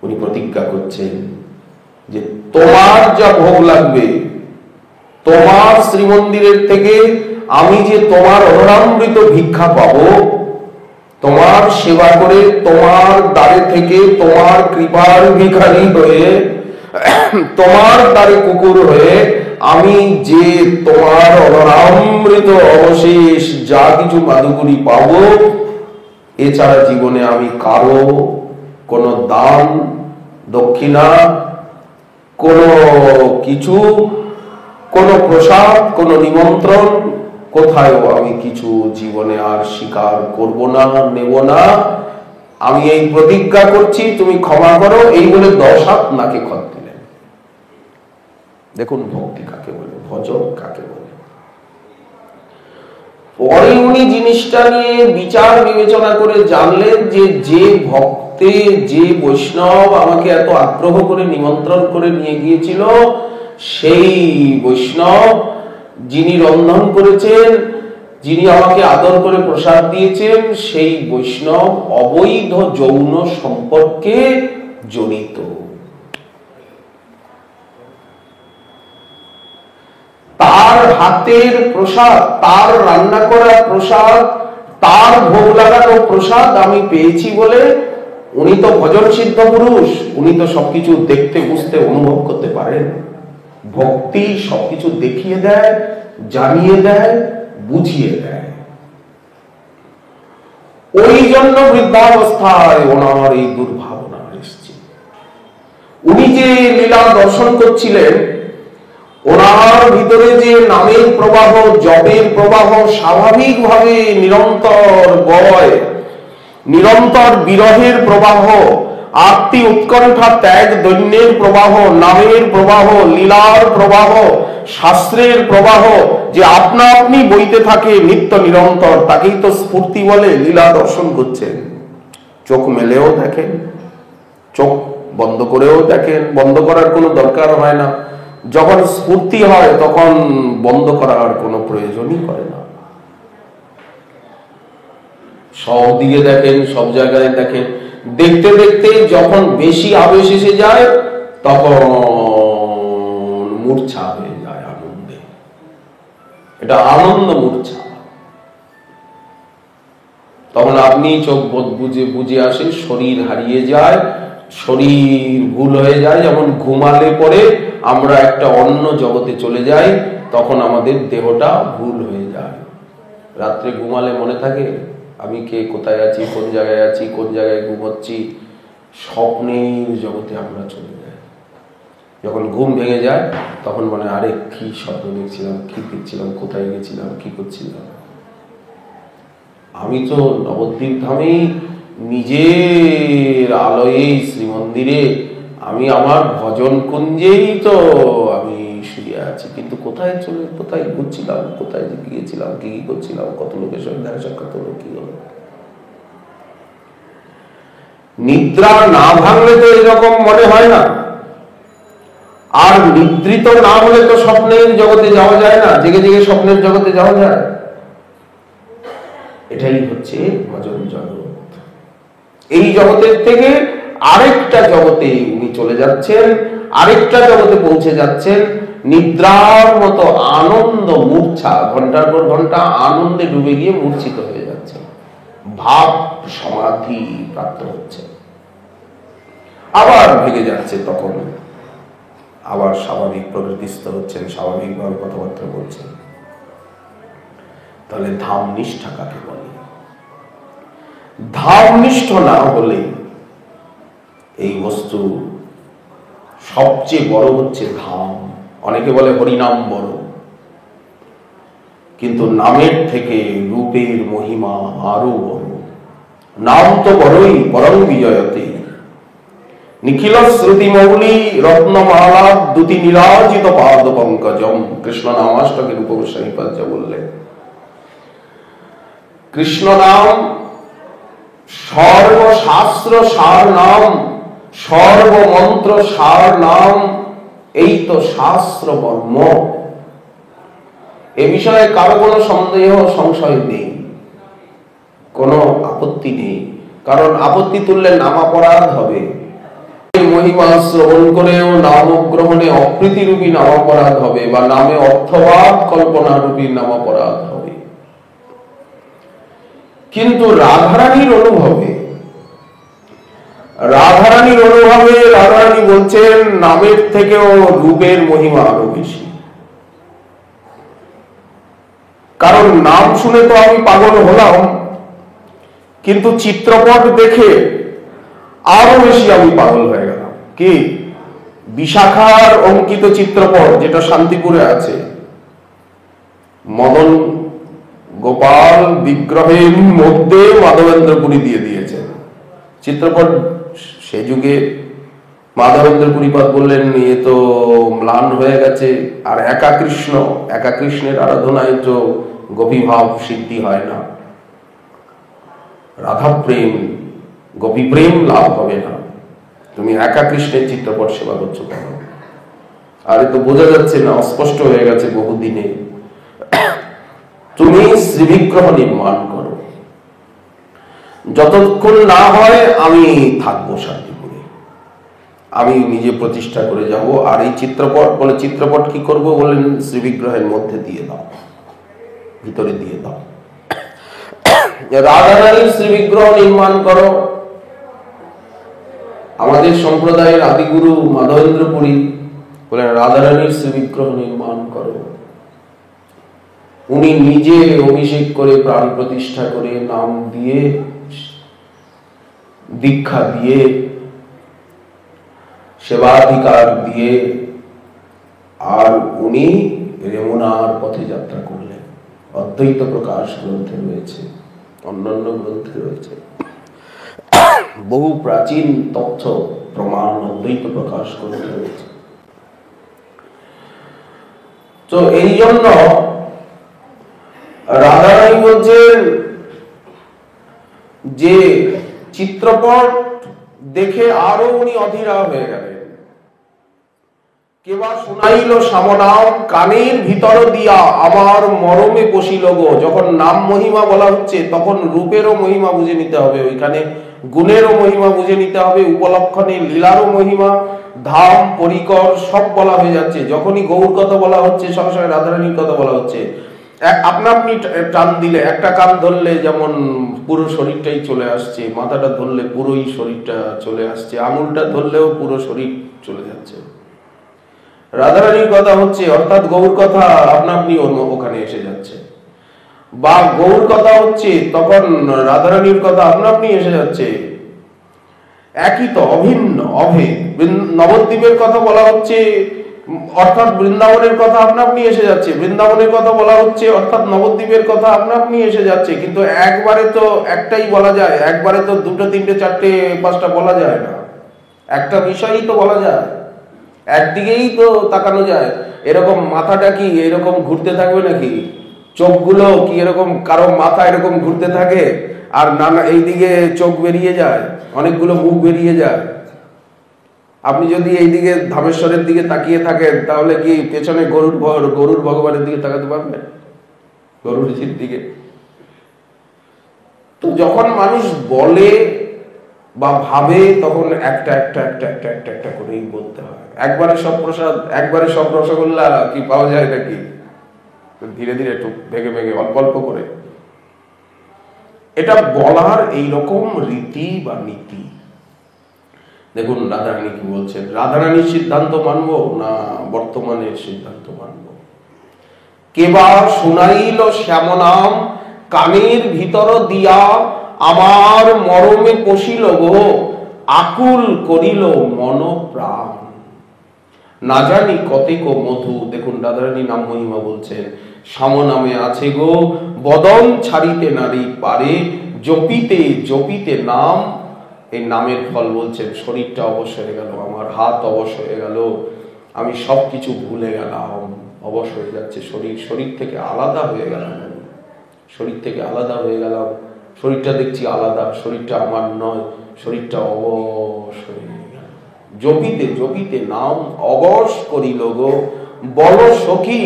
উনি প্রতিজ্ঞা করছেন যে তোমার যা ভোগ লাগবে, তোমার শ্রীমন্দিরের থেকে আমি যে তোমার অধরামৃত ভিক্ষা পাবো, তোমার সেবা করে তোমার দ্বারে থেকে তোমার কৃপার ভিখারি হয়ে, তোমার দ্বারে কুকুর হয়ে আমি যে তোমার অধরামৃত অবশেষ যা কিছু মাধুকরী পাবো, এছাড়া জীবনে আমি কারো কোনো দান দক্ষিণা, কোনো কিছু, কোনো প্রসাদ, কোনো নিমন্ত্রণ কোথায়ও আমি কিছু জীবনে আর স্বীকার করব না, নেব না। আমি এই প্রতিজ্ঞা করছি, তুমি ক্ষমা করো। এই বলে 10 হাত নাকে খত দিলেন। দেখুন ভক্তি কাকে বলে, ভজন কাকে বলে। পরে উনি জিনিসটা নিয়ে বিচার বিবেচনা করে জানলেন যে যে ভক্তে, যে বৈষ্ণব আমাকে এত আগ্রহ করে নিমন্ত্রণ করে নিয়ে গিয়েছিল, সেই বৈষ্ণব যিনি রন্ধন করেছেন, যিনি আমাকে আদর করে প্রসাদ দিয়েছেন, সেই বৈষ্ণব অবৈধ যৌন সম্পর্কে জড়িত। তার হাতের প্রসাদ, তার রান্না করা প্রসাদ, তার ভোগ লাগানো প্রসাদ আমি পেয়েছি বলে উনি তো ভজন সিদ্ধ পুরুষ, উনি তো সবকিছু দেখতে, বুঝতে, অনুভব করতে পারেন। ভক্তি সবকিছু দেখিয়ে দেয়, জানিয়ে দেয়, বুঝিয়ে দেয়। ওই জন্য বৃদ্ধাবস্থায় ওনার এই দুর্ভাবনা এসছে। উনি যে লীলা দর্শন করছিলেন, ওনার ভিতরে যে নামের প্রবাহ, জপের প্রবাহ স্বাভাবিকভাবে নিরন্তর বয়, নিরন্তর বিরহের প্রবাহ, আত্মি উৎকণ্ঠা ত্যাগ দৈন্যের প্রবাহ, নামের প্রবাহ, লীলার প্রবাহ, শাস্ত্রের প্রবাহ যে আপনা আপনি বইতে থাকে নিত্য নিরন্তর, তাকেই তো স্ফূর্তি বলে। লীলা দর্শন করছেন, চোখ মেলেও দেখেন, চোখ বন্ধ করেও দেখেন, বন্ধ করার কোনো দরকার হয় না। যখন স্ফূর্তি হয় তখন বন্ধ করার কোনো প্রয়োজনই করে না। সব দিকে দেখেন, সব জায়গায় দেখেন। দেখতে দেখতে যখন বেশি আবেশ এসে যায় তখন মূর্ছা হয়ে যায় আনন্দে। এটা আনন্দ মূর্ছা। তখন আপনি চোখ বুঝে বুঝে আসে, শরীর হারিয়ে যায়, শরীর ভুল হয়ে যায়। যেমন ঘুমালে পরে আমরা একটা অন্য জগতে চলে যাই, তখন আমাদের দেহটা ভুল হয়ে যায়। রাত্রে ঘুমালে মনে থাকে আমি কে, কোথায় আছি, কোন জায়গায় আছি, কোন জায়গায় ঘুমোচ্ছি। স্বপ্নের জগতে আমরা চলে যাই। যখন ঘুম ভেঙে যায় তখন মনে আরে কি স্বপ্ন দেখছিলাম, কি দেখছিলাম, কোথায় গেছিলাম, কি করছিলাম। আমি তো নবদ্বীপ ধামেই নিজের আলয়ে শ্রীমন্দিরে, আমি আমার ভজন কুঞ্জেই তো আমি শুয়ে আছি, কিন্তু কোথায় কোথায় ঘুরছিলাম, কোথায় গিয়েছিলাম, কি করছিলাম, কত লোকের সঙ্গে দেখা সাক্ষাৎ হলো, কি হলো। নিদ্রা না ভাঙলে তো এরকম মনে হয় না, আর নিদ্রিত না হলে তো স্বপ্নের জগতে যাওয়া যায় না, জেগে জেগে স্বপ্নের জগতে যাওয়া যায়। এটাই হচ্ছে ভজন জগৎ। এই জগতের থেকে আরেকটা জগতে উনি চলে যাচ্ছেন, আরেকটা জগতে পৌঁছে যাচ্ছেন। নিদ্রার মতো আনন্দ মূর্ছা, ঘন্টার পর ঘন্টা আনন্দে ডুবে গিয়ে মূর্ছিত হয়ে যাচ্ছে, ভাব সমাধি প্রাপ্ত হচ্ছে, আবার ভেঙে যাচ্ছে, তখন আবার স্বাভাবিক প্রকৃতিস্থ হচ্ছেন, স্বাভাবিকভাবে কথাবার্তা বলছেন। তাহলে ধাম নিষ্ঠা কাকে বলে? ধামনিষ্ঠ না হলে এই বস্তু সবচেয়ে বড় হচ্ছে ধাম। অনেকে বলে হরিনাম বড়, কিন্তু নামের থেকে রূপের মহিমা আরো বড়। নাম তো বড়ই, পরম বিজয়তে নিখিল শ্রুতি মৌলি রত্নমালা দুতি নিরাজিত পাদ পঙ্কজম। কৃষ্ণ নামাষ্টকের উপবেশনীপাদ্য বললেন, কৃষ্ণ নাম সর্বশাস্ত্র সার নাম, সর্বমন্ত্র সার নাম, এই তো শাস্ত্র বর্ম। এ বিষয়ে কারো কোনো সন্দেহ সংশয় নেই, কোনো আপত্তি নেই, কারণ আপত্তি তুললে নামাপরাধ হবে। মহিমা শ্রবণ করেও নাম গ্রহণে অপ্রীতিরূপী নামাপরাধ হবে, বা নামে অর্থবাদ কল্পনারূপী নামাপরাধ হবে। কিন্তু রাধারানীর অনুভবে, রাধারানী বলছেন নামের থেকেও রূপের মহিমা আরো বেশি। কারণ নাম শুনে তো আমি পাগল হলাম, কিন্তু চিত্রপট দেখে আরো বেশি আমি পাগল হয়ে গেলাম। কি? বিশাখার অঙ্কিত চিত্রপট, যেটা শান্তিপুরে আছে, মদন গোপাল বিগ্রহের মধ্যে মাধবেন্দ্রপুরী দিয়ে দিয়েছেন চিত্রপট। সে যুগে মাধবেন্দ্রপুরীপাদ বললেন, এ তো ম্লান হয়ে গেছে, আর একা কৃষ্ণের আরাধনায় তো গোপীভাব সিদ্ধি হয় না, রাধা প্রেম গোপী প্রেম লাভ হবে না, তুমি একা কৃষ্ণের চিত্রপট সেবা করছো কেন? আর এ তো বোঝা যাচ্ছে না, অস্পষ্ট হয়ে গেছে বহুদিনে। তুমি শ্রীবিগ্রহ নির্মাণ করো, যতক্ষণ না হয় আমি থাকবো শান্তিপুরে, আমি নিজে প্রতিষ্ঠা করে যাব। আর এই চিত্রপট বলে, চিত্রপট কি করব বলেন? শ্রীবিগ্রহের মধ্যে দিয়ে দাও, ভিতরে দিয়ে দাও। রাধারানীর শ্রীবিগ্রহ নির্মাণ করো। আমাদের সম্প্রদায়ের আদিগুরু মাধবেন্দ্রপুরী বলেন, রাধারানীর শ্রীবিগ্রহ নির্মাণ করো। উনি নিজে অভিষেক করে, প্রাণ প্রতিষ্ঠা করে, নাম দিয়ে, দীক্ষা দিয়ে, সেবাধিকার দিয়ে, আর উনি রেমুনার পথে যাত্রা করলেন। অদ্বৈত প্রকাশ গ্রন্থে রয়েছে, অন্যান্য গ্রন্থে রয়েছে, বহু প্রাচীন তথ্য প্রমাণ অদ্বৈত প্রকাশ গ্রন্থে রয়েছে। তো এই জন্য রাধারানী বলছেন যে চিত্রপট দেখে আরো উনি অধীরা হয়ে গেলেন। কেবা শুনাইল সামনাম, কানের ভিতর দিয়া আমার মরমে বসিল গো। যখন নাম মহিমা বলা হচ্ছে, তখন রূপেরও মহিমা বুঝে নিতে হবে, ওইখানে গুণেরও মহিমা বুঝে নিতে হবে, উপলক্ষণে লীলারও মহিমা, ধাম পরিকর সব বলা হয়ে যাচ্ছে। যখনই গৌর কথা বলা হচ্ছে, সঙ্গে সঙ্গে রাধারানীর কথা বলা হচ্ছে। আপনা আপনি টান দিলে, একটা কান ধরলে যেমন পুরো শরীরটাই চলে আসছে, মাথাটা ধরলে পুরোই শরীরটা চলে আসছে, আঙুলটা ধরলেও পুরো শরীর চলে যাচ্ছে। রাধারানীর কথা হচ্ছে, অর্থাৎ গৌর কথা আপনা আপনি ওখানে এসে যাচ্ছে, বা গৌর কথা হচ্ছে তখন রাধারানীর কথা আপনা আপনি এসে যাচ্ছে। একই তো, অভিন্ন, অভেদ। নবদ্বীপের কথা বলা হচ্ছে, অর্থাৎ বৃন্দাবনের কথা আপনা আপনি এসে যাচ্ছে, বৃন্দাবনের কথা বলা হচ্ছে, অর্থাৎ নবদ্বীপের কথা আপনা আপনি এসে যাচ্ছে। কিন্তু একবারে তো একটাই বলা যায়, একবারে তো দুটো তিনটে চারটে পাঁচটা বলা যায় না, একটা বিষয়ই তো বলা যায়, একদিকেই তো তাকানো যায়। এরকম মাথাটা কি এরকম ঘুরতে থাকবে নাকি? চোখগুলো কি এরকম কারো মাথা এরকম ঘুরতে থাকে? আর নানা এইদিকে চোখ বেরিয়ে যায়, অনেকগুলো মুখ বেরিয়ে যায়। আপনি যদি এইদিকে ধামেশ্বরের দিকে তাকিয়ে থাকেন তাহলে কি পেছনে গরুর ভগবানের দিকে তাকাতে পারবেন? গরুর দিকে। তো যখন মানুষ বলে বা ভাবে তখন একটা একটা একটা একটা একটা একটা করেই বলতে হয়। একবারে সব প্রসাদ, একবারে সব রসগোল্লা কি পাওয়া যায় নাকি? ধীরে ধীরে একটু ভেঙে ভেঙে অল্প অল্প করে এটা বলার এইরকম রীতি বা নীতি। দেখুন রাধারানী কি বলছেন, রাধারানীর সিদ্ধান্ত মানবো না বর্তমানের সিদ্ধান্ত মানবো? কেবা শুনাইল শ্যামনাম কানের ভিতর দিয়া, আমার মরমে পশিল গো আকুল করিল মন প্রাণ। না জানি কতেক মধু, দেখুন রাধারানী নাম মহিমা বলছেন, শ্যাম নামে আছে গো বদন ছাড়িতে নারী পারে, জপিতে জপিতে নাম। এই নামের ফল বলছেন শরীরটা অবশ হয়ে গেল, আমার হাত অবশ হয়ে গেল, আমি সবকিছু ভুলে গেলাম, অবশ হয়ে যাচ্ছে শরীর, শরীর থেকে আলাদা হয়ে গেলাম, শরীর থেকে আলাদা হয়ে গেলাম, শরীরটা দেখছি আলাদা, শরীরটা আমার নয়, শরীরটা অবশ হয়ে গেল। জপিতে জপিতে নাম অবশ করিল গো বল সখী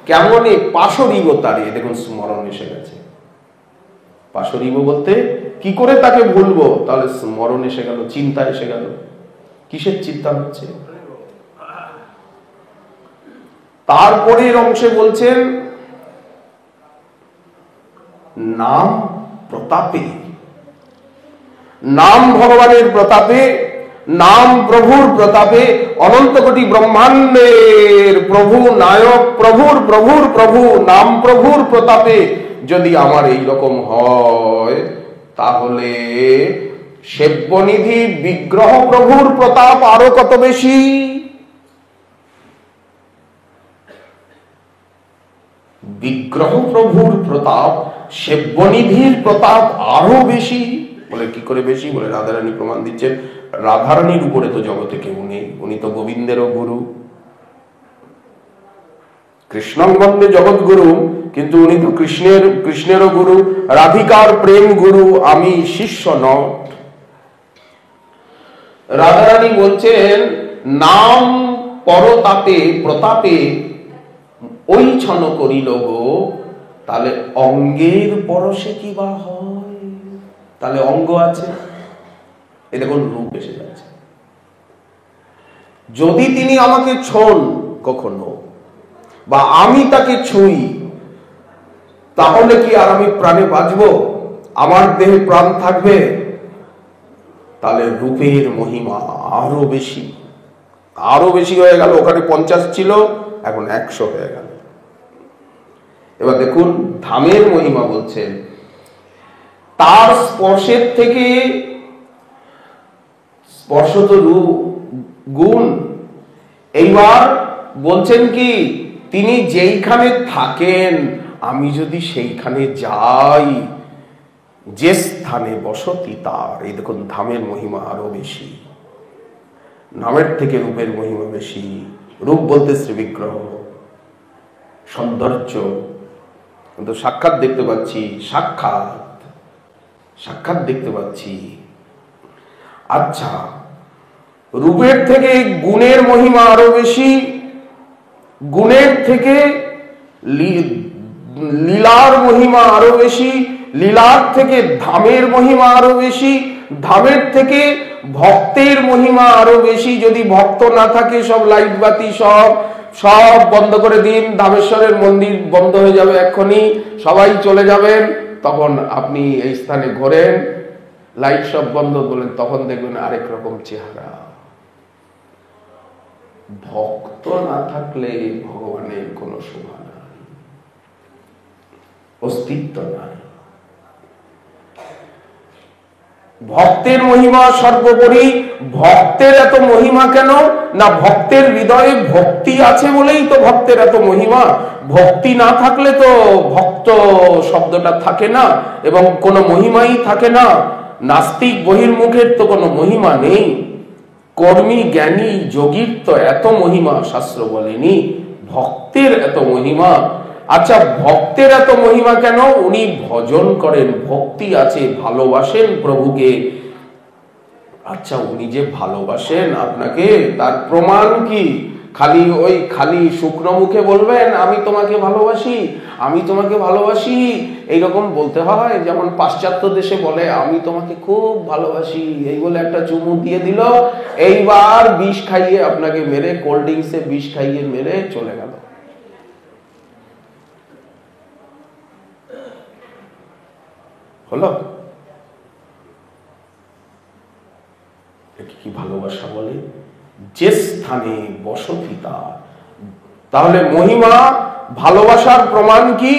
কেমনে পাশরিব তারে। দেখুন স্মরণ এসে গেছে। পাশরিব বলতে কি করে তাকে ভুলবো? তাহলে স্মরণ এসে গেল, চিন্তা এসে গেল। কিসের চিন্তা হচ্ছে? তারপরের অংশে বলছেন নাম প্রতাপে, নাম ভগবানের প্রতাপে, নাম প্রভুর প্রতাপে, অনন্ত কোটি ব্রহ্মাণ্ডের প্রভু নায়ক, প্রভুর প্রভুর প্রভু, নাম প্রভুর প্রতাপে যদি আমার এই রকম হয়, তাহলে সেব্যনিধি বিগ্রহ প্রভুর প্রতাপ আরো কত বেশি। বিগ্রহ প্রভুর প্রতাপ, সেব্যনিধির প্রতাপ আরো বেশি। বলে কি করে বেশি? বলে রাধারানী প্রমাণ দিচ্ছেন, রাধারানীর উপরে তো জগতে কেউ নেই, উনি তো গোবিন্দেরও গুরু। কৃষ্ণং বন্দে জগৎ গুরু, কিন্তু উনি তো কৃষ্ণেরও গুরু, রাধিকার প্রেম গুরু, আমি শিষ্য নট। রাধারানী বলছেন নাম পরতাপে প্রতাপে ওই ছন করিল গো, তাহলে অঙ্গের পরশে কি বা হয়? তাহলে অঙ্গ আছে, এই দেখুন রূপ এসে যাচ্ছে। যদি তিনি আমাকে ছোন কখনো বা আমি তাকে ছুঁই, তাহলে কি আর আমি প্রাণে বাঁচব? আমার দেহে প্রাণ থাকবে? তাহলে রূপের মহিমা আরো বেশি, আরো বেশি হয়ে গেল। ওখানে 50 ছিল, এখন 100 হয়ে গেল। এবার দেখুন ধামের মহিমা বলছেন, তার স্পর্শের থেকে, স্পর্শ তো গুণ, এইবার বলছেন কি তিনি যেইখানে থাকেন আমি যদি সেইখানে যাই, যে স্থানে বসতি তার। এই দেখুন ধামের মহিমা আরো বেশি, নামের থেকে রূপের মহিমা বেশি। রূপ বলতে শ্রীবিগ্রহ, সৌন্দর্য, কিন্তু সাক্ষাৎ দেখতে পাচ্ছি, সাক্ষাৎ দেখতে পাচ্ছি। আচ্ছা, রূপের থেকে গুণের মহিমা আরো বেশি, গুণের থেকে লীলার মহিমা আরো বেশি, লীলার থেকে ধামের মহিমা আরো বেশি, ধামের থেকে ভক্তের মহিমা আরো বেশি। যদি ভক্ত না থাকে সব লাইট বাতি সব বন্ধ করে দিন, ধামেশ্বরের মন্দির বন্ধ হয়ে যাবে এক্ষুনি, সবাই চলে যাবেন, তখন আপনি এই স্থানে ঘোরেন, লাইট সব বন্ধ বলেন, তখন দেখবেন আরেক রকম চেহারা। ভক্ত না থাকলে ভগবানের কোন শোভা নাই, অস্তিত্ব নাই। ভক্তের মহিমা সর্বোপরি। ভক্তের এত মহিমা কেন? না ভক্তের হৃদয়ে ভক্তি আছে বলেই তো ভক্তের এত মহিমা। ভক্তি না থাকলে তো ভক্ত শব্দটা থাকে না এবং কোনো মহিমাই থাকে না। নাস্তিক বহির্মুখের তো কোনো মহিমা নেই। কর্মী জ্ঞানী যোগীর তো এত মহিমা শাস্ত্র বলেনি, ভক্তের এত মহিমা। আচ্ছা, ভক্তের এত মহিমা কেন? উনি ভজন করেন, ভক্তি আছে, ভালোবাসেন প্রভুকে। আচ্ছা, উনি যে ভালোবাসেন আপনাকে, তার প্রমাণ কি? খালি শুকনো মুখে বলবেন আমি তোমাকে ভালোবাসি, আমি তোমাকে ভালোবাসি, এইরকম বলতে হয়? যেমন পাশ্চাত্য দেশে বলে আমি তোমাকে খুব ভালোবাসি, এই বলে একটা চুমু দিয়ে দিল, এইবার বিষ খাইয়ে আপনাকে মেরে, কোল্ড ড্রিঙ্কসে বিষ খাইয়ে মেরে চলে গেল। হলো? কি ভালোবাসা বলে? যে স্থানে বসতি তার। তাহলে মহিমা, ভালোবাসার প্রমাণ কি?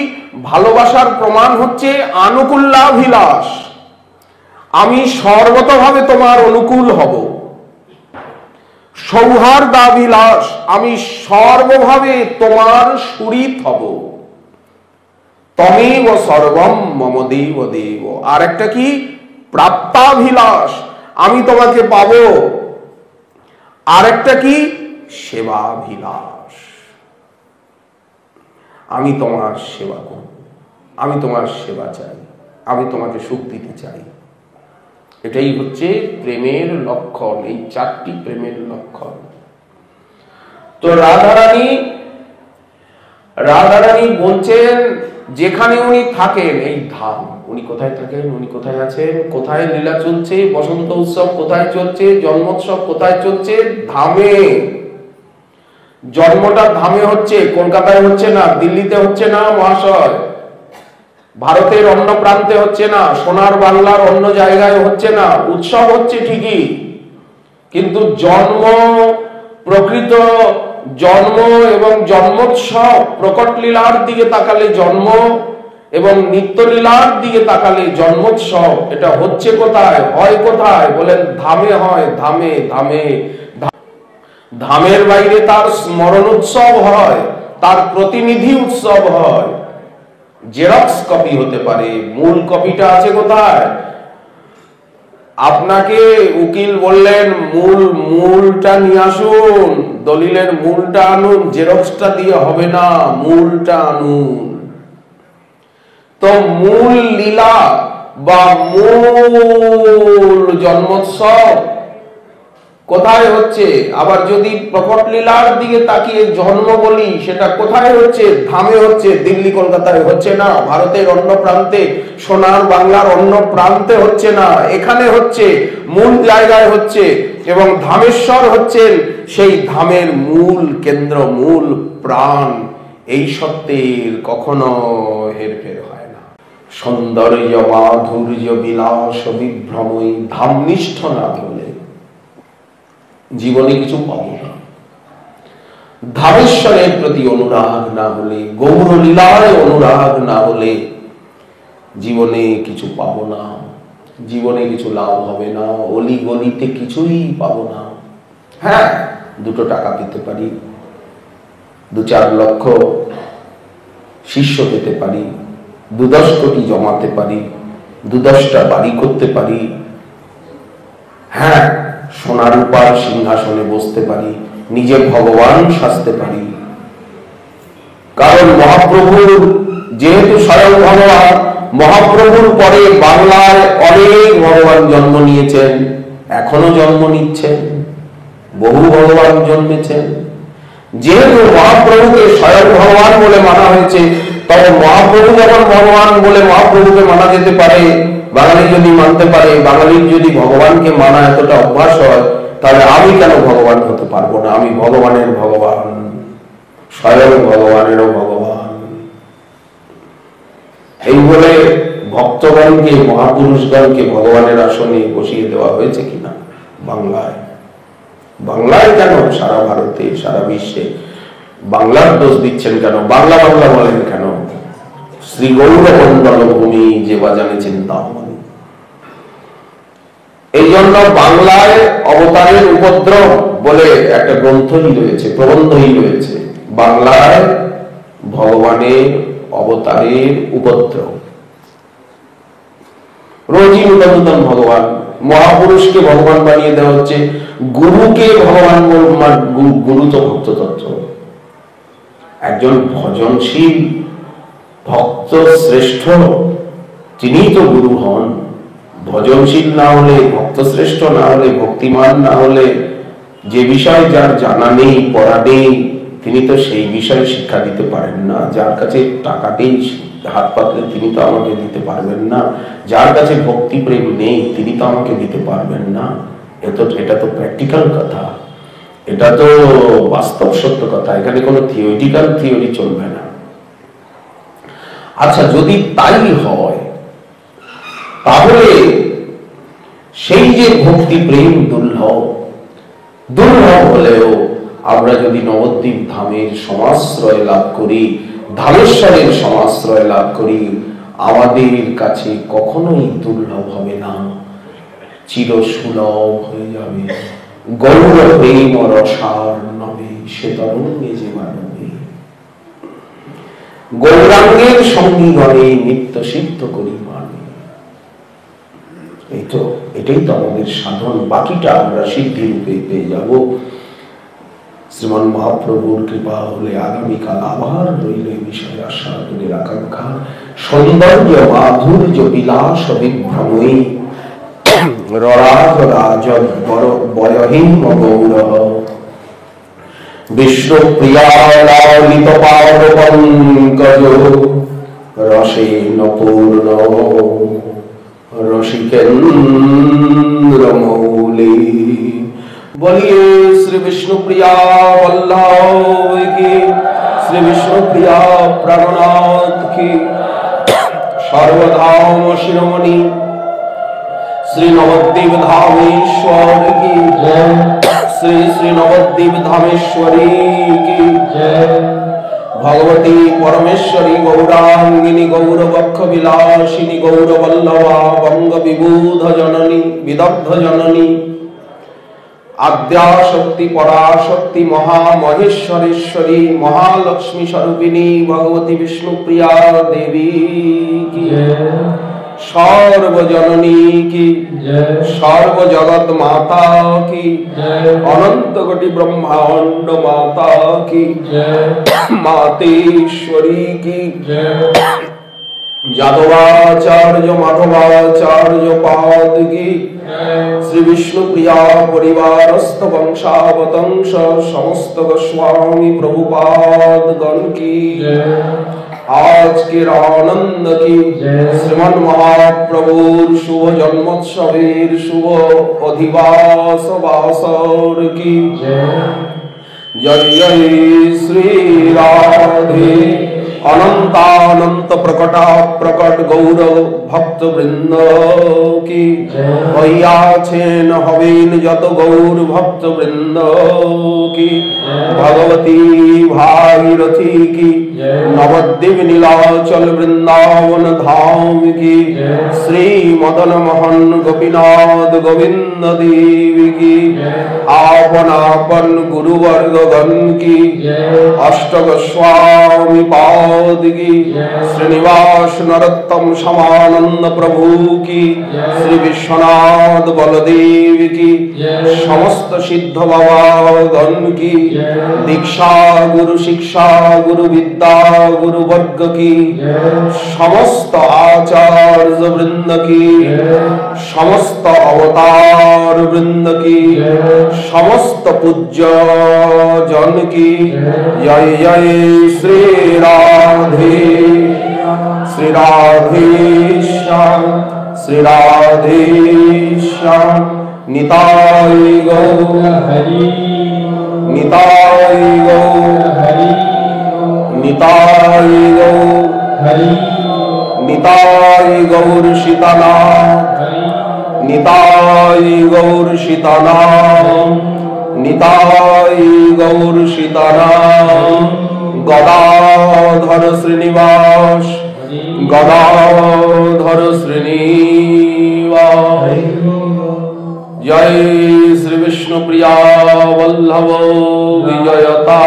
ভালোবাসার প্রমাণ হচ্ছে আনুকূল্যাভিলাষ। আমি সর্বতভাবে তোমার অনুকূল হব। সৌহার্দাভিলাষ, আমি সর্বভাবে তোমার সুহৃদ হব। তমেব সর্বম মম দেব দেব। আর একটা কি? প্রাপ্তাভিলাষ, আমি তোমাকে পাবো। আর একটা কি? সেবাভিলাষ, আমি তোমার সেবা করব, আমি তোমার সেবা চাই, আমি তোমাকে সুখ দিতে চাই। এটাই হচ্ছে প্রেমের লক্ষণ, এই চারটি প্রেমের লক্ষণ। তো রাধারানী বলছেন যেখানে উনি থাকেন, এই ধাম, উনি কোথায় থাকেন, উনি কোথায় আছেন, কোথায় লীলা চলছে, বসন্ত উৎসব কোথায় চলছে, জন্মোৎসব কোথায় চলছে? ধামে। জন্মটা ধামে হচ্ছে, কলকাতায় হচ্ছে না, দিল্লিতে হচ্ছে না মহাশয়, ভারতের অন্য প্রান্তে হচ্ছে না, সোনার বাংলার অন্য জায়গায় হচ্ছে না। উৎসব হচ্ছে ঠিকই, কিন্তু জন্ম, প্রকৃত জন্ম এবং জন্মোৎসব, প্রকট লীলার দিকে তাকালে জন্ম এবং নিত্যলীলার দিকে তাকালে জন্মোৎসব, এটা হচ্ছে কোথায়, হয় কোথায়? বলেন ধামে হয়, ধামে। ধামে, ধামের বাইরে তার স্মরণ উৎসব হয়, তার প্রতিনিধি উৎসব হয়। জেরক্স কপি হতে পারে, মূল কপিটা আছে কোথায়? আপনাকে উকিল বললেন মূলটা নিয়ে আসুন, দলিলের মূলটা আনুন, জেরক্সটা দিয়ে হবে না, মূলটা আনুন। তো মূল লীলা বা মূল জন্মোৎসব কোথায় হচ্ছে? আবার যদি প্রকট লীলার দিকে তাকিয়ে জন্ম বলি, সেটা কোথায় হচ্ছে? ধামে হচ্ছে। দিল্লি কলকাতায় হচ্ছে না, ভারতের অন্য প্রান্তে, সোনার বাংলার অন্য প্রান্তে হচ্ছে না, এখানে হচ্ছে, মূল জায়গায় হচ্ছে। এবং ধামেশ্বর হচ্ছেন সেই ধামের মূল কেন্দ্র, মূল প্রাণ। এই সত্যের কখনো হেরফের হয় না। সৌন্দর্য, মাধুর্য, বিলাস, বিভ্রমই ধামনিষ্ঠ না হলে জীবনে কিছু পাবো না। ধামেশ্বরের প্রতি অনুরাগ না হলে, গৌর লীলায় অনুরাগ না হলে জীবনে কিছু পাবো না, জীবনে কিছু লাভ হবে না, অলি গলিতে কিছুই পাবো না। হ্যাঁ, 2 টাকা পেতে পারি, 2-4 লক্ষ শিষ্য পেতে পারি, 2-10 কোটি জমাতে পারি, 2-10টা বাড়ি করতে পারি, হ্যাঁ, সোনার উপর সিংহাসনে বসতে পারি, নিজে ভগবান সাজতে পারি। কারণ মহাপ্রভুর যেহেতু স্বয়ং ভগবান, মহাপ্রভুর পরে বাংলায় অনেক ভগবান জন্ম নিয়েছেন, এখনো জন্ম নিচ্ছেন, বহু ভগবান জন্মেছেন। যেহেতু মহাপ্রভুকে স্বয়ং ভগবান বলে মানা হয়েছে, তবে মহাপ্রভু যখন ভগবান বলে মহাপ্রভুকে মানা যেতে পারে, বাঙালি যদি মানতে পারে, বাঙালির যদি ভগবানকে মানা এতটা অভ্যাস হয়, তাহলে আমি কেন ভগবান হতে পারবো না? আমি ভগবানের ভগবান, স্বয়ং ভগবানেরও ভগবান। এই বলে ভক্তগণকে, মহাপুরুষগণকে ভগবানের আসনে বসিয়ে দেওয়া হয়েছে কিনা বাংলায়? বাংলায় কেন, সারা ভারতে, সারা বিশ্বে বাংলার দোষ দিচ্ছেন কেন? বাংলা বাংলা বলেন কেন? শ্রী গৌরমণ্ডল ভূমি যে বাজানে চিন্তামণি। এই জন্য বাংলায় অবতারের উপদ্রব বলে একটা গ্রন্থই রয়েছে, প্রবন্ধই রয়েছে, বাংলায় ভগবানের অবতারের উপদ্রব। রোজই নূতন নূতন ভগবান, মহাপুরুষকে ভগবান বানিয়ে দেওয়া হচ্ছে, গুরুকে ভগবান, গুরু তো ভক্ত তত্ত্ব। একজন ভজনশীল ভক্ত শ্রেষ্ঠ তিনি তো গুরু হন। ভজনশীল না হলে, ভক্ত শ্রেষ্ঠ না হলে, ভক্তিমান না হলে, যে বিষয় যার জানা নেই, পড়া নেই, তিনি তো সেই বিষয়ে শিক্ষা দিতে পারেন না। যার কাছে টাকা নেই, হাত পাতলে তিনি তো আমাকে দিতে পারবেন না। যার কাছে ভক্তি প্রেম নেই, তিনি তো আমাকে দিতে পারবেন না। এটা তো প্র্যাকটিক্যাল কথা, এটা তো বাস্তব সত্য কথা। এখানে কোনো থিওরিটিক্যাল থিওরি চলবে না। আচ্ছা, যদি তাই হয়, তাহলে সেই যে ভক্তি প্রেম দুর্লভ হলেও আমরা যদি নবদ্বীপ ধামের সমাশ্রয় লাভ করি, ধামেশ্বরের সমাশ্রয় লাভ করি, আমাদের কাছে কখনোই দুর্লভ হবে না, চির সুলভ হয়ে যাবে। গৌর প্রেম রসার নবে, সে তরঙ্গে যে মানবে। গৌরাঙ্গের সঙ্গীগণে নিত্য সিদ্ধ করি মানে। এটাই তো আমাদের সাধন। বাকিটা আমরা সিদ্ধি রূপে পেয়ে যাব। শ্রীমান মহাপ্রভুর কৃপা হলে আগামীকাল আবার রইল বিষয় আশা তোদের আকাঙ্ক্ষা। সৌন্দর্য মাধুর্য বিলাস বিভ্রময়ী ররাজ রাজন বয়হীন গৌর বিষ্ণুপ্রিয়া লালিত পাদ পঙ্কজ রসে নপূর্ণ রসিকেন্দ্র মৌলি। বলিए श्री विष्णुप्रिया वल्लभ की, श्री विष्णुप्रिया प्राणनाथ की। सर्वधाम शिरोमणि श्री नवद्वीप धामेश्वर की जय। श्री श्री नवद्वीप धामेश्वरी की जय। भगवती परमेश्वरी गौरांगिनी गौरवक्ष विलासिनी गौरवल्लभा वंग विबूध जननी विदग्ध जननी आद्याशक्ति पराशक्ति महामहेश्वरेश्वरी महालक्ष्मी स्वरूपिणी भगवती विष्णुप्रिया देवी की सर्वजननी की सर्व जगत माता की अनंत कोटि ब्रह्मांड माता की मातेश्वरी की यादवाचार्य माधवाचार्य पाद की श्री विष्णुप्रिया परिवारस्थ वंशावतंश समस्त गोस्वामी प्रभुपाद गण की आज के आनंद की श्रीमन महाप्रभुर शुभ जन्मोत्सवेर शुभ अधिवास वासर की जय जय श्री राधे अनंतानंत प्रकटा प्रकट गौरव भक्त वृंद की हयाछेन हवेन जत गौर भक्त वृंद की भगवती भागीरथी की नवद्वीप नीलाचल वृंदावन धाम की श्री मदन मोहन गोपीनाथ गोविंद देव की आपन आपन गुरुवर्ग गण की अष्टक स्वामी की श्रीनिवास नरोत्तम समानंद प्रभु की श्री विश्वनाथ बलदेव की समस्त सिद्ध बाबा गण की दीक्षा गुरु शिक्षा गुरु विद्या गुरु वर्ग की समस्त आचार्य वृंद की समस्त अवतार वृंद की समस्त पूज्य जन की जय जय श्री राधे श्री राधेश्याम श्री राधेश्याम निताय गौर हरि निताय गौर हरि निताय गौर हरि निताय गौर सीतानाथ निताय गौर सीतानाथ निताय गौर सीतानाथ गदाधर श्रीनिवास गदाधर श्रीनिवास जय श्री विष्णुप्रिया वल्लभ विजयता।